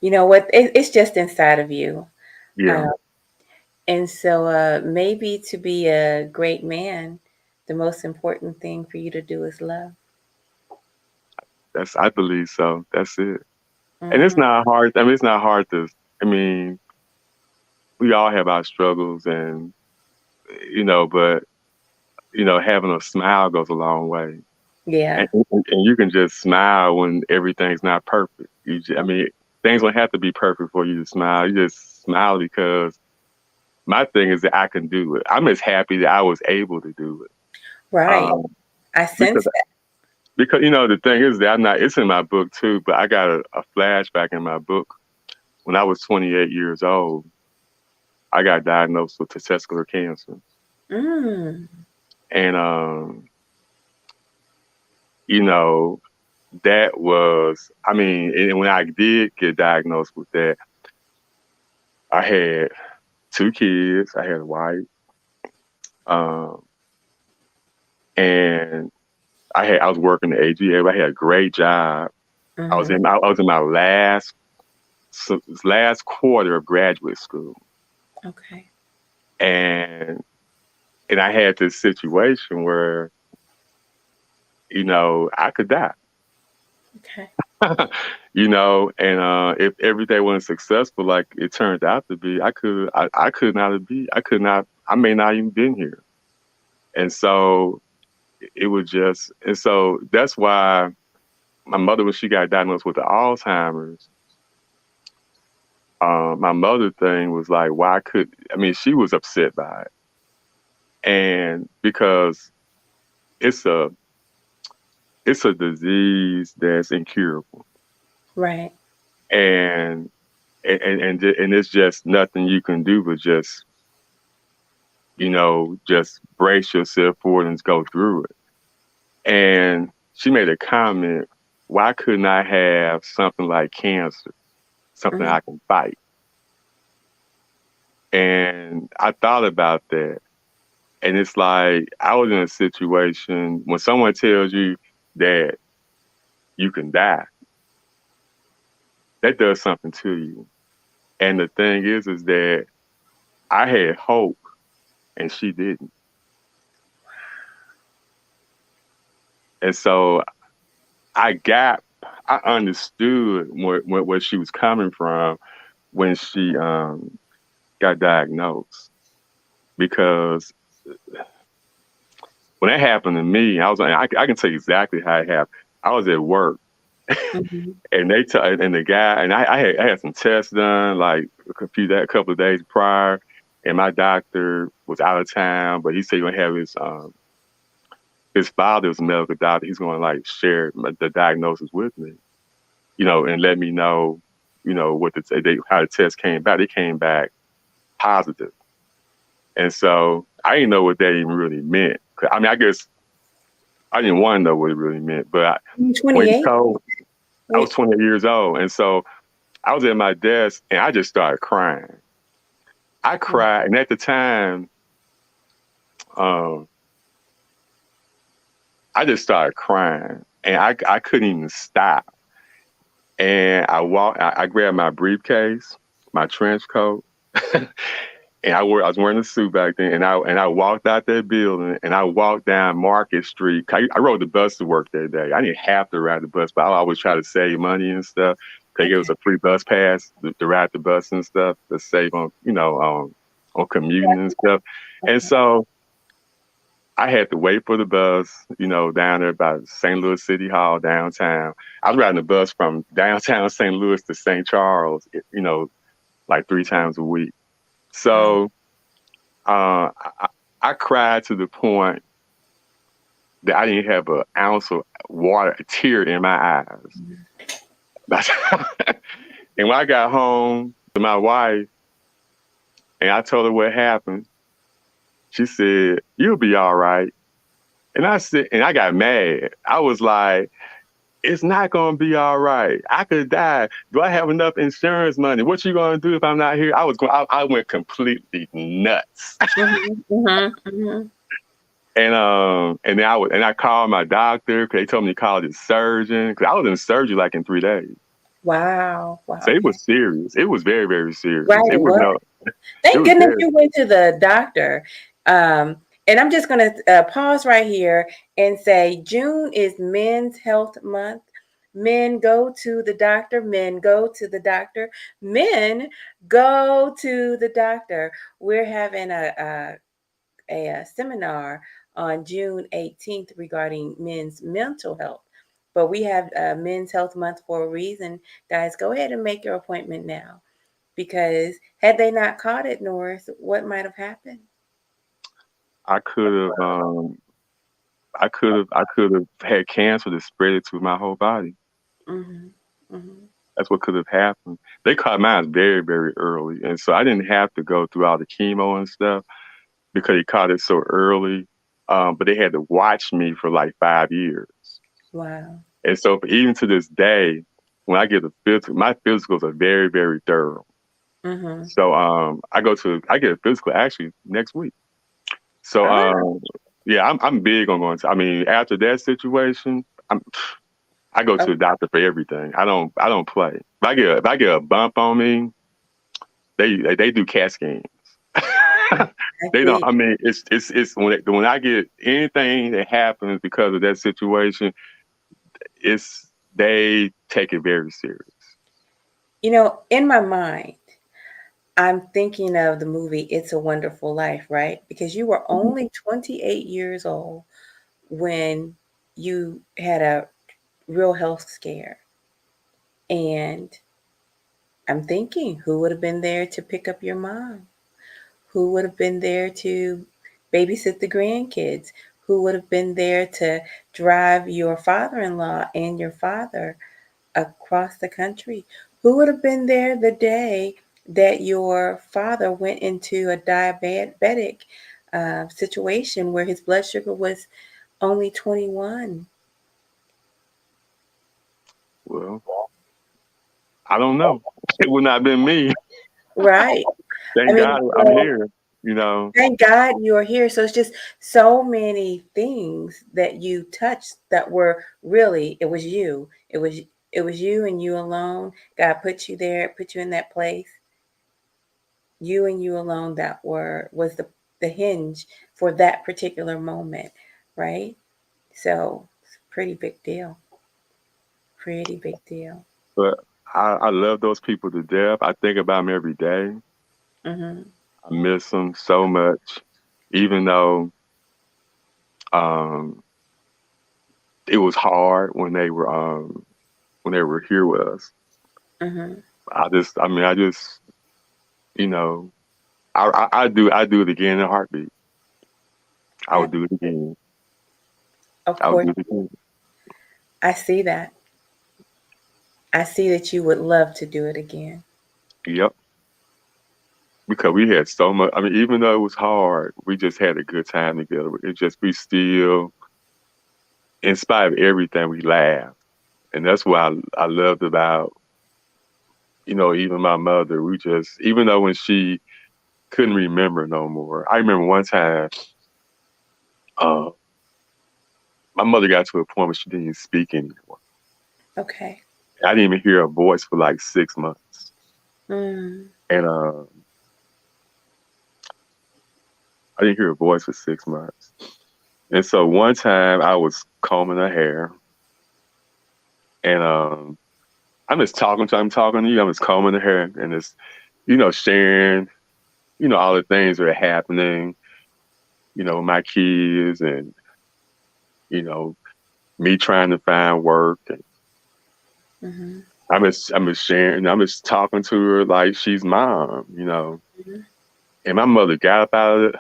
You know what? It's just inside of you. Yeah, Uh, and so maybe to be a great man, the most important thing for you to do is love. I believe so. That's it. And it's Hmm. not hard. I mean, it's not hard to, I mean, we all have our struggles and, but, having a smile goes a long way. Yeah. And you can just smile when everything's not perfect. I mean, things don't have to be perfect for you to smile. You just smile because my thing is that I can do it. I'm just happy that I was able to do it. Right. Um, I because sense that. the thing is that I'm not. It's in my book too, but I got a flashback in my book. When I was 28 years old, I got diagnosed with testicular cancer, Mm. and you know, that was. I mean, and when I did get diagnosed with that, I had two kids. I had a wife, um, and I was working at AGA. I had a great job. Hmm. I was in my last quarter of graduate school, Okay. and I had this situation where I could die. Okay. And if everything wasn't successful like it turned out to be, I could not be I could not I may not even been here. And so it was just and so that's why my mother, when she got diagnosed with the Alzheimer's, my mother thing was like, why could I mean she was upset by it. And because it's a disease that's incurable. Right. And and it's just nothing you can do but just brace yourself for it and go through it. And she made a comment, why couldn't I have something like cancer, something Hmm. I can fight? And I thought about that. And it's like I was in a situation when someone tells you that you can die, that does something to you. And the thing is that I had hope and she didn't. And so I got, I understood where she was coming from when she got diagnosed. Because when that happened to me, I was like, I can tell you exactly how it happened. I was at work, Hmm. and and the guy and I had some tests done like a couple of days prior, and my doctor was out of town, but he said he gonna have his father's a medical doctor. He's gonna like share the diagnosis with me, and let me know, what how the test came back. They came back positive, and so I didn't know what that even really meant. I mean, I guess I didn't want to know what it really meant, but You're when he 28. told, I was Wait. 20 years old, and so I was at my desk and I just started crying. I cried, and at the time, um, I just started crying, and I couldn't even stop. And I grabbed my briefcase, my trench coat, and I was wearing a suit back then, and I walked out that building, and I walked down Market Street. I rode the bus to work that day. I didn't have to ride the bus, but I always try to save money and stuff They gave us Okay. a free bus pass to ride the bus and stuff to save on, on commuting and stuff. And Okay. so I had to wait for the bus, down there by St. Louis City Hall downtown. I was riding the bus from downtown St. Louis to St. Charles, like 3 times a week. Wow. So I cried to the point that I didn't have an ounce of water, a tear in my eyes. And when I got home to my wife and I told her what happened, she said, "You'll be all right." And I got mad. I was like, "It's not gonna be all right. I could die. Do I have enough insurance money? What you gonna do if I'm not here?" I went completely nuts. Mhm, mhm, mhm. And I called my doctor because they told me to call the surgeon because I was in surgery like in 3 days. Wow. So Wow. it Yeah. was serious. It was very, very Right. serious. It It was was. no, it Thank was goodness very. you went to the doctor. Um, and I'm just going to pause right here and say June is Men's Health Month. Men go to the doctor. Men go to the doctor. Men go to the doctor. We're having a seminar on June 18th regarding men's mental health. But we have Men's Health Month for a reason. Guys, go ahead and make your appointment now because had they not caught it, Norris, what might have happened? I could have, I could have had cancer that spread it to my whole body. Hmm. Hmm. That's what could have happened. They caught mine very, very early, and so I didn't have to go through all the chemo and stuff because he caught it so early. But they had to watch me for like 5 years. Wow. And so even to this day, when I get a physical, my physicals are very, very thorough. Hmm. So I get a physical actually next week. So Ah, yeah, I'm big on going to. I mean, after that situation, I go to the doctor for everything. I don't play. If I get a bump on me, they do CAT scans. I They don't. see. I mean, it's when I get anything that happens because of that situation, they take it very serious. In my mind, I'm thinking of the movie It's a Wonderful Life, right? Because you were Mhm. only 28 years old when you had a real health scare. And I'm thinking, who would have been there to pick up your mom? Who would have been there to babysit the grandkids? Who would have been there to drive your father in law and your father across the country? Who would have been there the day that your father went into a diabetic situation where his blood sugar was only 21? Well, I don't know. It would not have been me. Right. I Thank mean, God I'm here. You know. thank God you're here. So it's just so many things that you touched that were really, it was you. It was you and you alone. God put you there, put you in that place. You and you alone that was the hinge for that particular moment, right? So it's a pretty big deal. Pretty big deal. But I love those people to death. I think about them every day. Hmm. I miss them so much, even though um, it was hard when they were here with us. Hmm. I just, you know, I do it again in a heartbeat. I would do it again. Of I would course, do it again. I see that. I see that you would love to do it again. Yep. Because we had so much. I mean, even though it was hard, we just had a good time together. It just we still, in spite of everything, we laughed, and that's what I loved about even my mother. We just even though when she couldn't remember no more. I remember one time, uh, my mother got to a point where she didn't even speak anymore. Okay. I didn't even hear her voice for like 6 months, Mm, and I didn't hear her voice for 6 months. And so one time I was combing her hair, and I'm just I'm talking to you. I'm just combing the hair and just, sharing, all the things that are happening, with my kids and, you know, me trying to find work. And Mhm. I'm just sharing, I'm just talking to her like she's mom. Mhm. And my mother got up out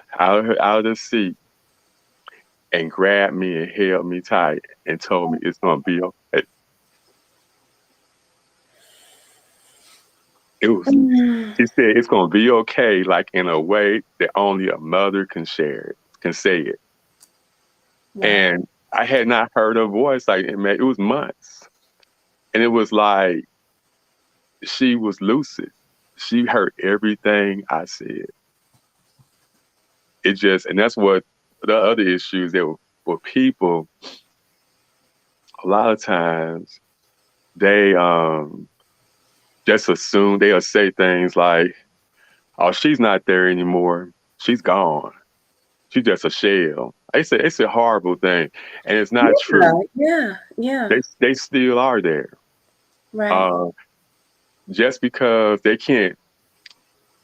of the seat and grabbed me and held me tight and told me it's gonna be okay. It was Mm. She said it's gonna be okay, like in a way that only a mother can say it. Wow. And I had not heard her voice like it was months. And it was like she was lucid. She heard everything I said. And that's what the other issues that were people, a lot of times they just assume they'll say things like, "Oh, she's not there anymore. She's gone. She's just a shell." It's a horrible thing, and it's not Yeah, true. yeah, yeah. They still are there. Right. Uh, just because they can't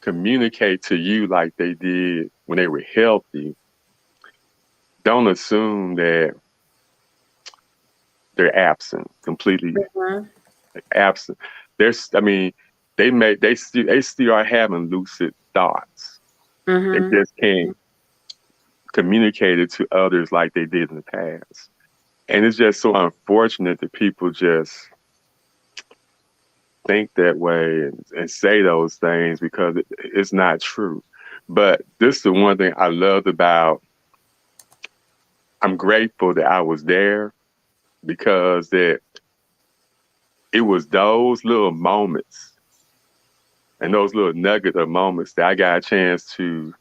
communicate to you like they did when they were healthy, don't assume that they're absent, completely Mhm. absent. I mean, they still are having lucid thoughts. They Mhm. just can't communicate it to others like they did in the past. And it's just so unfortunate that people just think that way and say those things because it's not true. But this is the one thing I loved about. I'm grateful that I was there because that it was those little moments and those little nuggets of moments that I got a chance to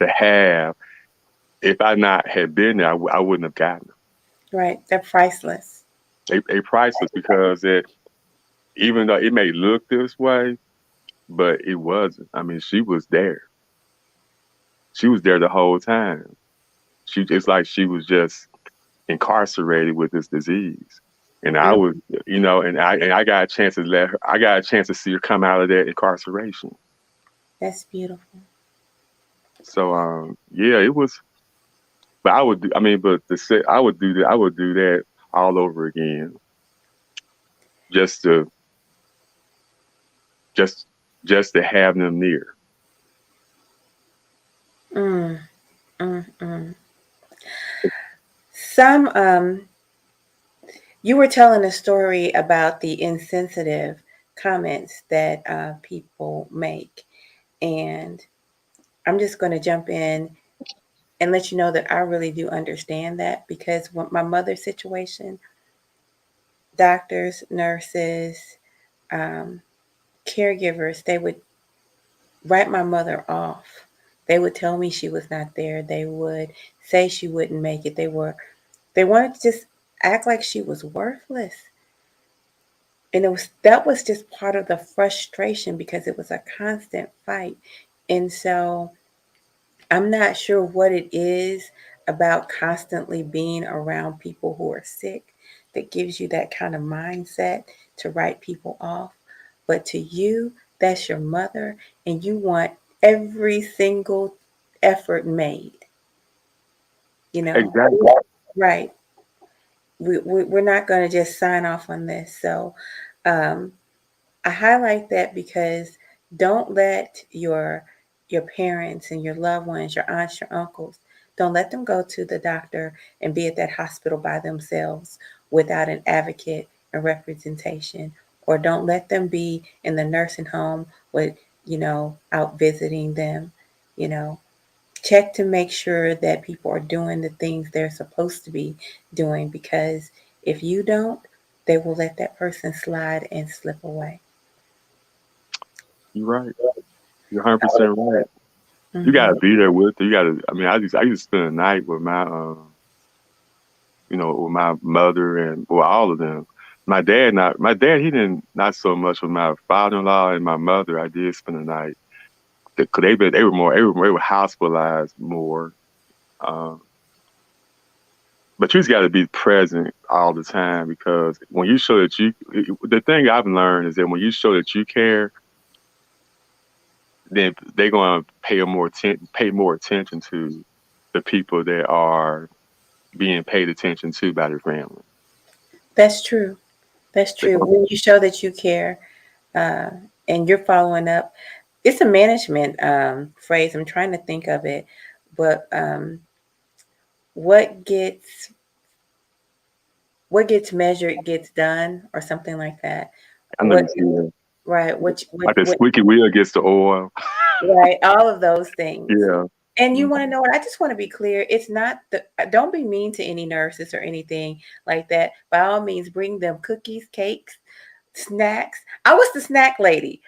have. If I not had been there, I wouldn't have gotten them. Right. They're priceless. They priceless because even though it may look this way, but it wasn't. I mean, she was there. She was there the whole time. It's like she was just incarcerated with this disease. And I Mm. was, and I got a chance to I got a chance to see her come out of that incarceration. That's beautiful. So, yeah, it was, but I mean, but I would do that, all over again, just to, just, just to have them near. Mm, mm. Some You were telling a story about the insensitive comments that people make, and I'm just going to jump in and let you know that I really do understand that because with my mother's situation, doctors, nurses, um, caregivers, they would write my mother off. They would tell me she was not there. They would say she wouldn't make it. They wanted to just act like she was worthless. And that was just part of the frustration because it was a constant fight. And so I'm not sure what it is about constantly being around people who are sick that gives you that kind of mindset to write people off. But to you, that's your mother, and you want every single effort made, you know? Exactly. Right. We're not going to just sign off on this. So um, I highlight that because don't let your parents and your loved ones, your aunts, your uncles, don't let them go to the doctor and be at that hospital by themselves without an advocate and representation. Or don't let them be in the nursing home with, out visiting them, you know. Check to make sure that people are doing the things they're supposed to be doing because if you don't, they will let that person slide and slip away. You're right. You're 100% right. You got to Mhm. be there with her. You got to, I mean, I used to spend a night with with my mother and well, all of them. My dad, he didn't, not so much with my father-in-law and my mother. I did spend the night because they were hospitalized more. Um, But you just got to be present all the time, because when you show that the thing I've learned is that when you show that you care, then they're going to pay more attention to the people that are being paid attention to by their family. That's true. That's They're true. gonna, When you show that you care, uh, and you're following up, it's a management phrase. I'm trying to think of it, but what gets what gets measured gets done, or something like that. I know What you see that. right? Like the squeaky wheel gets the oil. Right? All of those things. Yeah. And you Mhm. want to know what? I just want to be clear. It's not the. Don't be mean to any nurses or anything like that. By all means, bring them cookies, cakes, snacks. I was the snack lady.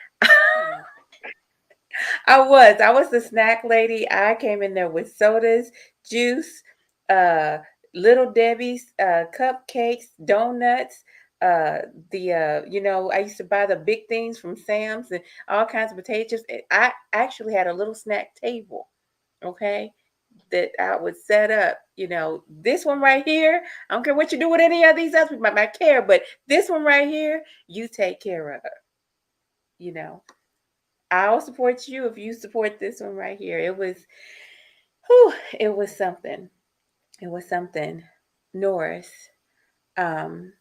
I was the snack lady. I came in there with sodas, juice, uh, little Debbie's, cupcakes, donuts. I used to buy the big things from Sam's and all kinds of potato chips. I actually had a little snack table, okay, that I would set up. This one right here. I don't care what you do with any of these others, we might care, but this one right here, you take care of. You know, I'll support you if you support this one right here. Whew, it was something. It was something. Norris, um,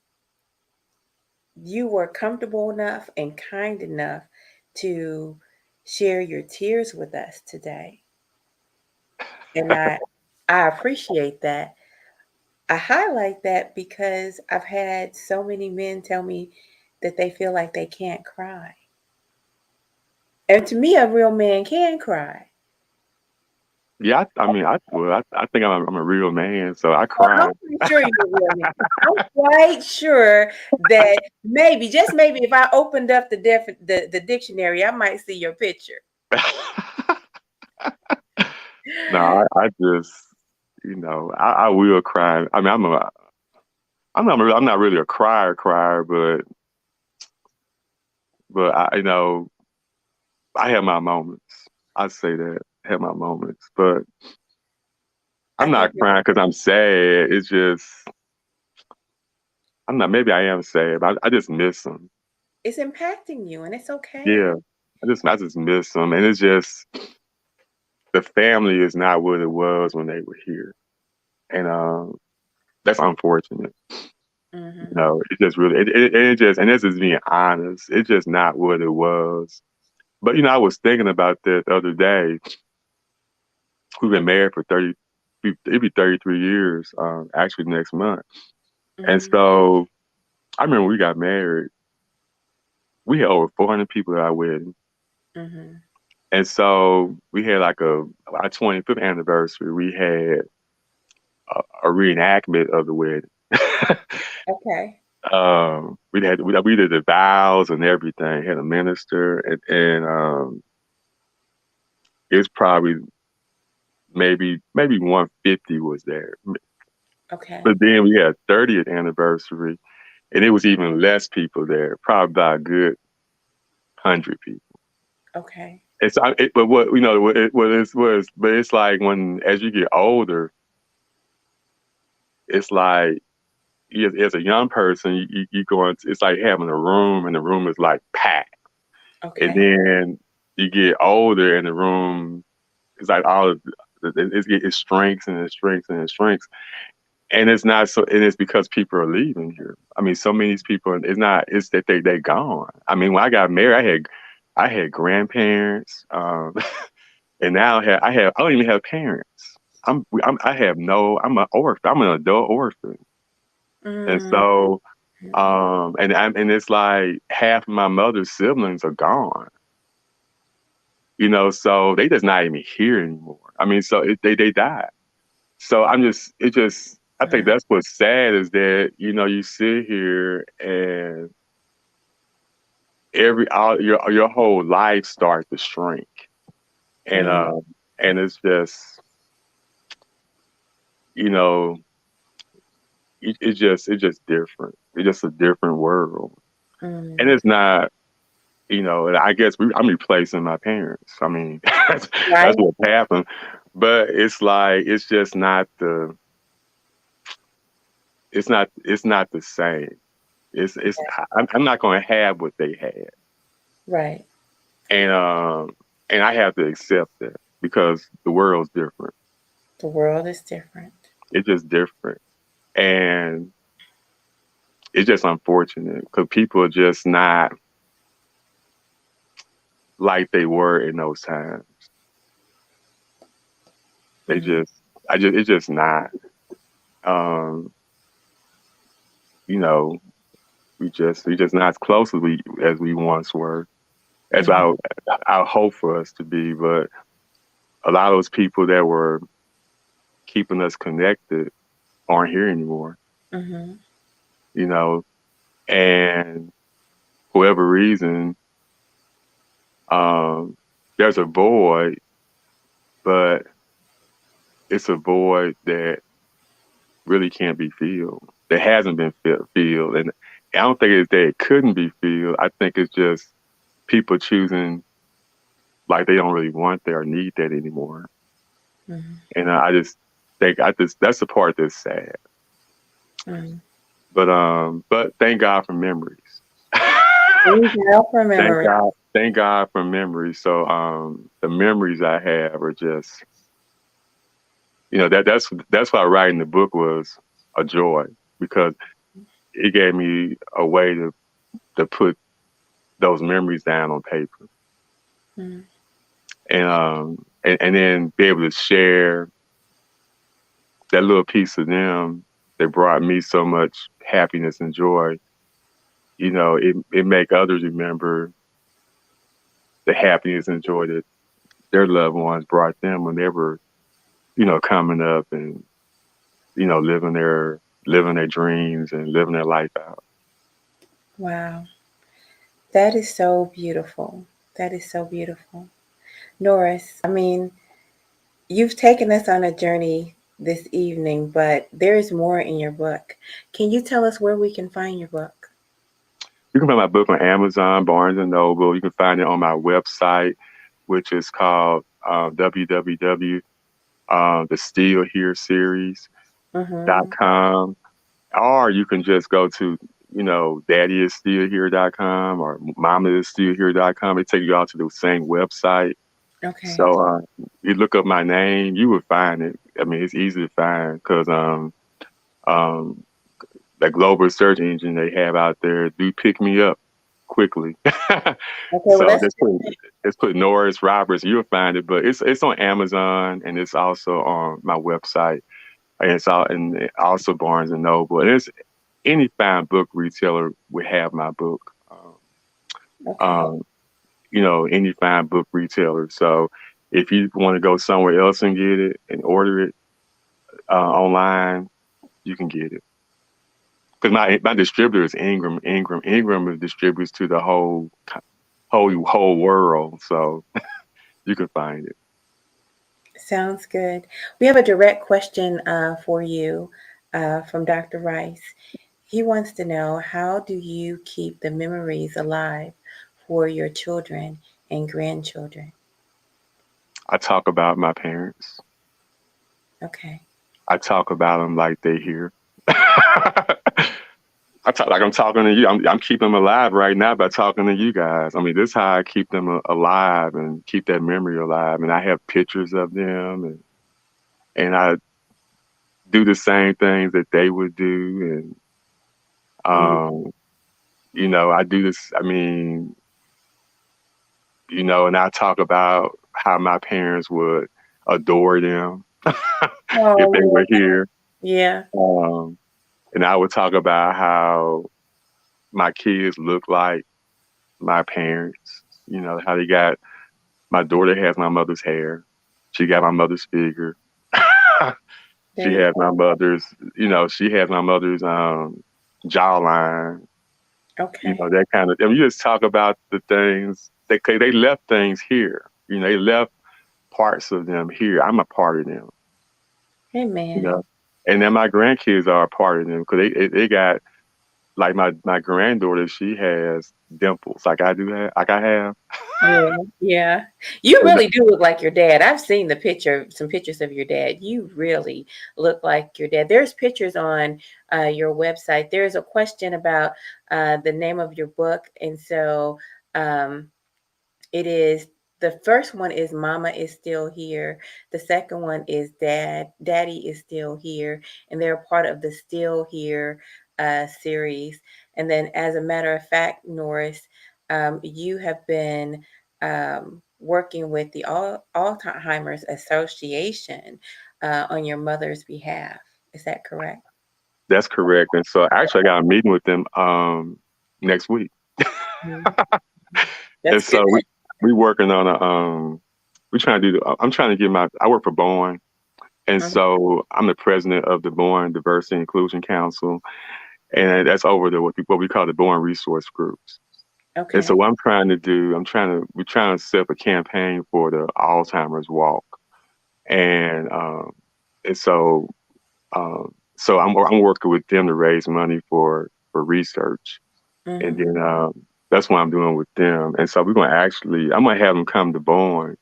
you were comfortable enough and kind enough to share your tears with us today. And I appreciate that. I highlight that because I've had so many men tell me that they feel like they can't cry. And to me, a real man can cry. Yeah, I think I'm a real man, so I Well, I'm cry. pretty sure you're a real man. I'm quite sure that maybe, just maybe, if I opened up the dictionary, I might see your picture. No, I just, I will cry. I mean, I'm not really a crier, but I have my moments. I say that I have my moments, but I I'm think not crying because I'm sad. It's just I'm not. Maybe I am sad, but I just miss them. it's impacting you, and it's okay. Yeah, I just miss them, and it's just the family is not what it was when they were here, and that's unfortunate. Hmm. It just really it just, and this is being honest. It's just not what it was. But I was thinking about that the other day. We've been married for 30. It'd be 33 years. Actually next month. And Hmm. so I remember when we got married. We had over 400 people at our wedding. Hmm. And so we had like our 25th anniversary. We had a reenactment of the wedding. Okay. We did the vows and everything. Had a minister, and it's probably maybe 150 was there. Okay. But then we had 30th anniversary, and it was even less people there. Probably about a good 100 people. Okay. But what but it's like when as you get older, it's like as a young person, you go into, it's like having a room, and the room is like packed, and Okay. then you get older, and the room is like it shrinks and it shrinks and it shrinks, and it's not so, and it's because people are leaving here. I mean, so many people, it's that they gone. I mean, when I got married, I had grandparents, and now I don't even have parents. I have no, I'm an orphan. I'm an adult orphan. And Mm. so, and it's like half of my mother's siblings are gone, so they just not even here anymore. I mean, so they died. So I think Mm. that's what's sad, is that, you sit here, and your whole life starts to shrink. And, Mm. it's just, you know, it's just different. It's just a different world. And Mm. it's not, and I guess I'm replacing my parents. I mean, that's Right. what happened. But it's like, it's just not it's not the same. It's I'm not going to have what they had, Right. and I have to accept that because the world's different. The world is different. It's just different, and it's just unfortunate because people are just not like they were in those times. They Mm-hmm. just, it's just not. Um, you know, we just not as close as we once were. As Mm-hmm. I hope for us to be, but a lot of those people that were keeping us connected aren't here anymore. Mm-hmm. You know, and for whatever reason, um, there's a void, but it's a void that really can't be filled. That hasn't been filled, and I don't think it's that it couldn't be filled. I think it's just people choosing like they don't really want that or need that anymore. Mm-hmm. And I just think that's the part that's sad. Mm-hmm. But thank God for memories. Thank you for Thank memory. God, thank God for memories. So the memories I have are just, that's why writing the book was a joy because it gave me a way to put those memories down on paper Mm-hmm. and then be able to share that little piece of them that brought me so much happiness and joy. It make others remember the happiness and joy that their loved ones brought them when they were, coming up and, living their dreams and living their life out. Wow. That is so beautiful. That is so beautiful. Norris, I mean, you've taken us on a journey this evening, but there is more in your book. Can you tell us where we can find your book? You can find my book on Amazon, Barnes and Noble. You can find it on my website, which is called www. The Still Here Mm-hmm. series.com. Or you can just go to, daddyisstillhere.com or mamaisstillhere.com. It takes you all to the same website. Okay. So you look up my name, you would find it. I mean, it's easy to find because um, that global search engine they have out there do pick me up quickly. Okay, well So that's just put Norris Roberts, you'll find it. But it's on Amazon and it's also on my website. And it's all and also Barnes and Noble. And it's any fine book retailer would have my book. okay. Um, any fine book retailer. So if you want to go somewhere else and get it and order it online, you can get it. Because my distributor is Ingram. Ingram distributes to the whole world. So you can find it. Sounds good. We have a direct question for you from Dr. Rice. He wants to know, how do you keep the memories alive for your children and grandchildren? I talk about my parents. Okay. I talk about them like they're here. I talk like I'm talking to you. I'm keeping them alive right now by talking to you guys. I mean, this is how I keep them alive and keep that memory alive. And I have pictures of them, and I do the same things that they would do. And Mm. I do this. I mean, and I talk about how my parents would adore them if they Oh, were here. yeah. Um, and I would talk about how my kids look like my parents. How they got my daughter has my mother's hair. She got my mother's figure. There she you has go. my mother's, she has my mother's jawline. Okay. That kind of. I mean, you just talk about the things they left things here. They left parts of them here. I'm a part of them. You Amen. know, and then my grandkids are a part of them because they got like my granddaughter, she has dimples like I do have, like I have. Yeah, yeah. You And really do look like your dad. I've seen some pictures of your dad. You really look like your dad. There's pictures on your website. There's a question about the name of your book, and so um, it is the first one is Mama is Still Here. The second one is Daddy is Still Here. And they're part of the Still Here series. And then, as a matter of fact, Norris, you have been working with the Alzheimer's Association on your mother's behalf. Is that correct? that's correct. And so actually, I got a meeting with them next week. Mhm. And That's good. so we working on a we trying to do. I'm trying to get my. I work for Boeing, and Mhm. so I'm the president of the Boeing Diversity and Inclusion Council, and that's over what we call the Boeing Resource Groups. And so Okay. what I'm trying to do, we're trying to set up a campaign for the Alzheimer's Walk, and and so I'm working with them to raise money for research, and Hmm. then that's what I'm doing with them. And so I'm gonna have them come to Boeing,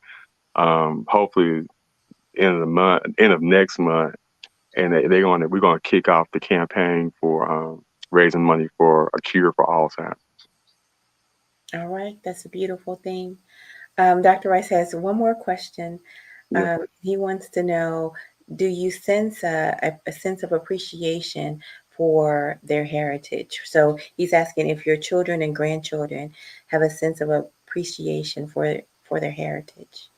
hopefully end of next month, and we're gonna kick off the campaign for raising money for a cure for Alzheimer's. All right. That's a beautiful thing. Dr. Rice has one more question. Yeah. He wants to know, do you sense a sense of appreciation for their heritage? So he's asking if your children and grandchildren have a sense of appreciation for their heritage.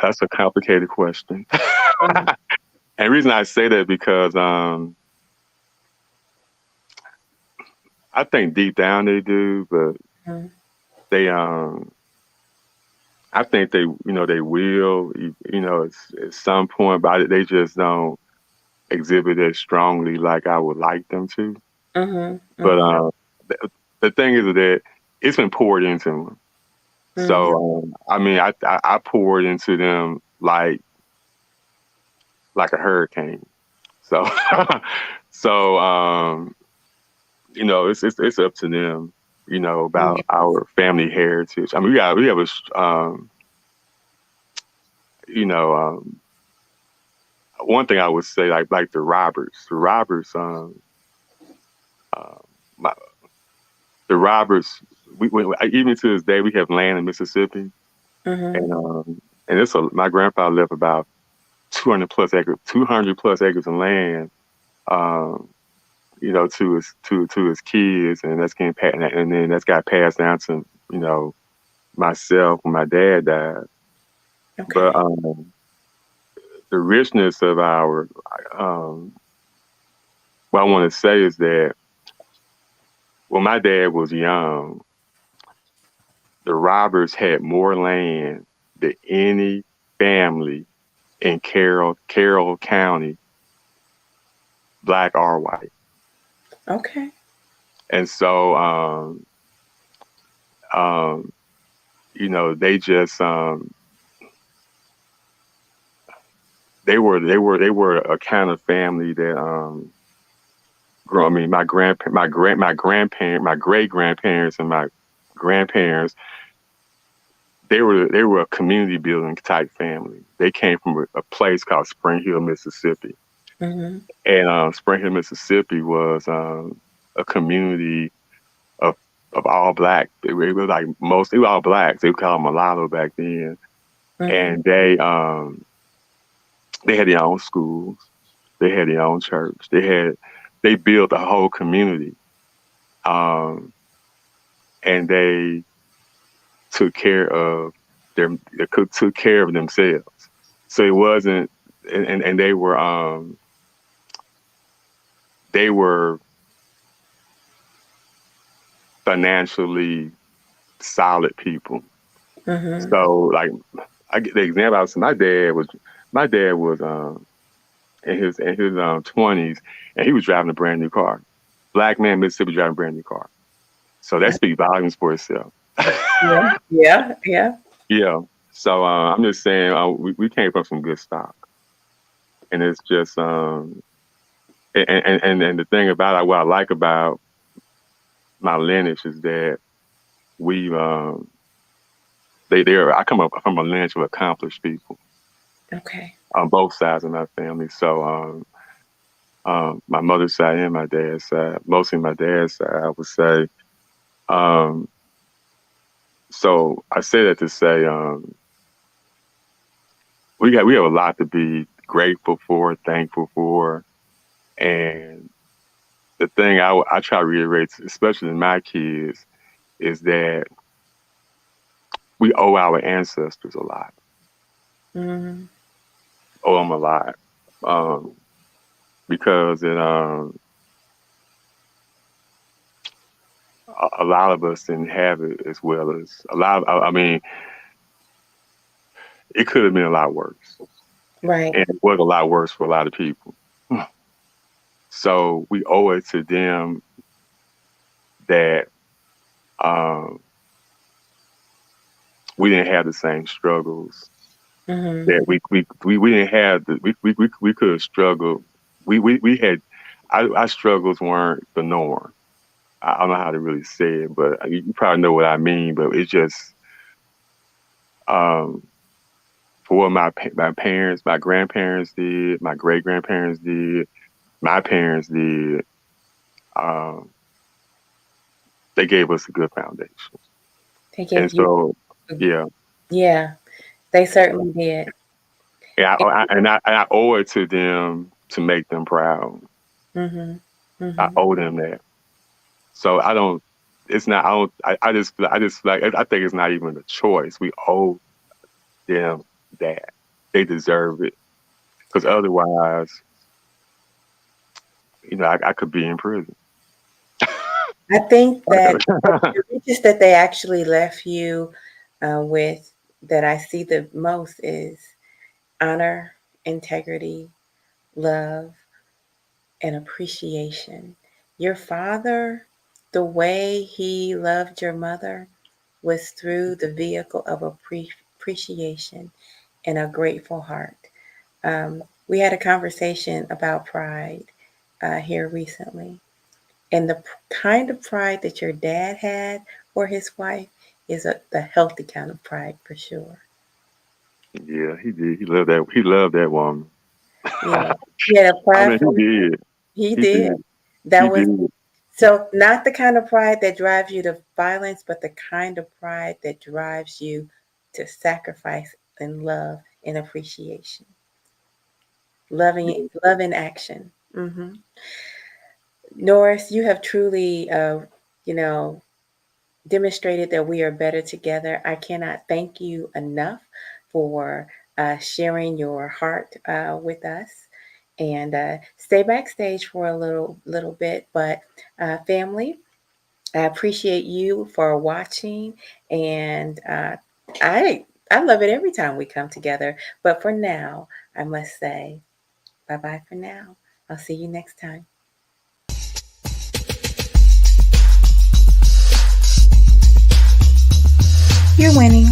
That's a complicated question. Mhm. And the reason I say that because I think deep down they do, but Mhm. they I think they will at some point, but they just don't exhibit it strongly like I would like them to. Mhm. But Mhm. the thing is that it's been poured into them. Mhm. So I mean, I poured into them like a hurricane. So so it's up to them, about our family heritage. I mean, we have a you know one thing I would say, like the Roberts, uh, my, the Roberts. Even to this day we have land in Mississippi, Mhm. and my grandfather left about 200 plus acres of land, um, to his kids, and and then that's got passed down to myself when my dad died. But Okay. the richness of um, what I want to say is that when my dad was young, the Roberts had more land than any family in Carroll County, black or white. Okay. And so, um, they just they were a kind of family that I mean, my great grandparents and my grandparents, they were a community building type family. They came from a place called Spring Hill, Mississippi, Mhm. and Spring Hill, Mississippi was a community of all black. It was like they were all blacks. They would call them mulatto back then, Mhm. and they had their own schools. They had their own church. They built a whole community, um, and they took care of took care of themselves. So it wasn't, and they were financially solid people. Mhm. So like I get the example. My dad was in his 20s, and he was driving a brand new car. Black man, Mississippi, driving a brand new car. So that That- speaks volumes for itself. Yeah. Yeah. Yeah. Yeah. So I'm just saying we came from some good stock, and it's just and the thing about it, what I like about my lineage is that we I come up from a lineage of accomplished people Okay. on both sides of my family. So my mother's side and my dad's side, mostly my dad's side, I would say. So I say that to say we have a lot to be grateful for, thankful for, and the thing I try to reiterate, especially to my kids, is that we owe our ancestors a lot. Mm-hmm. Owe them a lot because a lot of us didn't have it as well as a lot. I mean, it could have been a lot worse, Right. and it was a lot worse for a lot of people. So we owe it to them that we didn't have the same struggles. Mm-hmm. That we didn't have we could have struggled. We had our struggles weren't the norm. I don't know how to really say it, but you probably know what I mean. But it's just for what my parents, my grandparents did, my great grandparents did, my parents did. They gave us a good foundation, They and gave you. so yeah, Yeah, they certainly did. yeah, I owe it to them to make them proud. Mm-hmm. I Mm-hmm. owe them that. So I don't. It's not. I don't. I just like. I think it's not even a choice. We owe them that. They deserve it because otherwise, I could be in prison. I think that the riches that they actually left you with, that I see the most, is honor, integrity, love, and appreciation. Your father, the way he loved your mother was through the vehicle of appreciation and a grateful heart. We had a conversation about pride here recently. And the kind of pride that your dad had for his wife is the healthy kind of pride for sure. Yeah, he did. He loved that. He loved that woman. Yeah. He had a I pride mean, for he did. He He did. did. That He was did. so not the kind of pride that drives you to violence, but the kind of pride that drives you to sacrifice and love and appreciation. Love in action. Hmm. Norris, you have truly, you know, demonstrated that we are better together. I cannot thank you enough for sharing your heart with us. And stay backstage for a little bit, but family, I appreciate you for watching, and I I love it every time we come together. But for now, I must say bye bye for now. I'll see you next time. You're winning.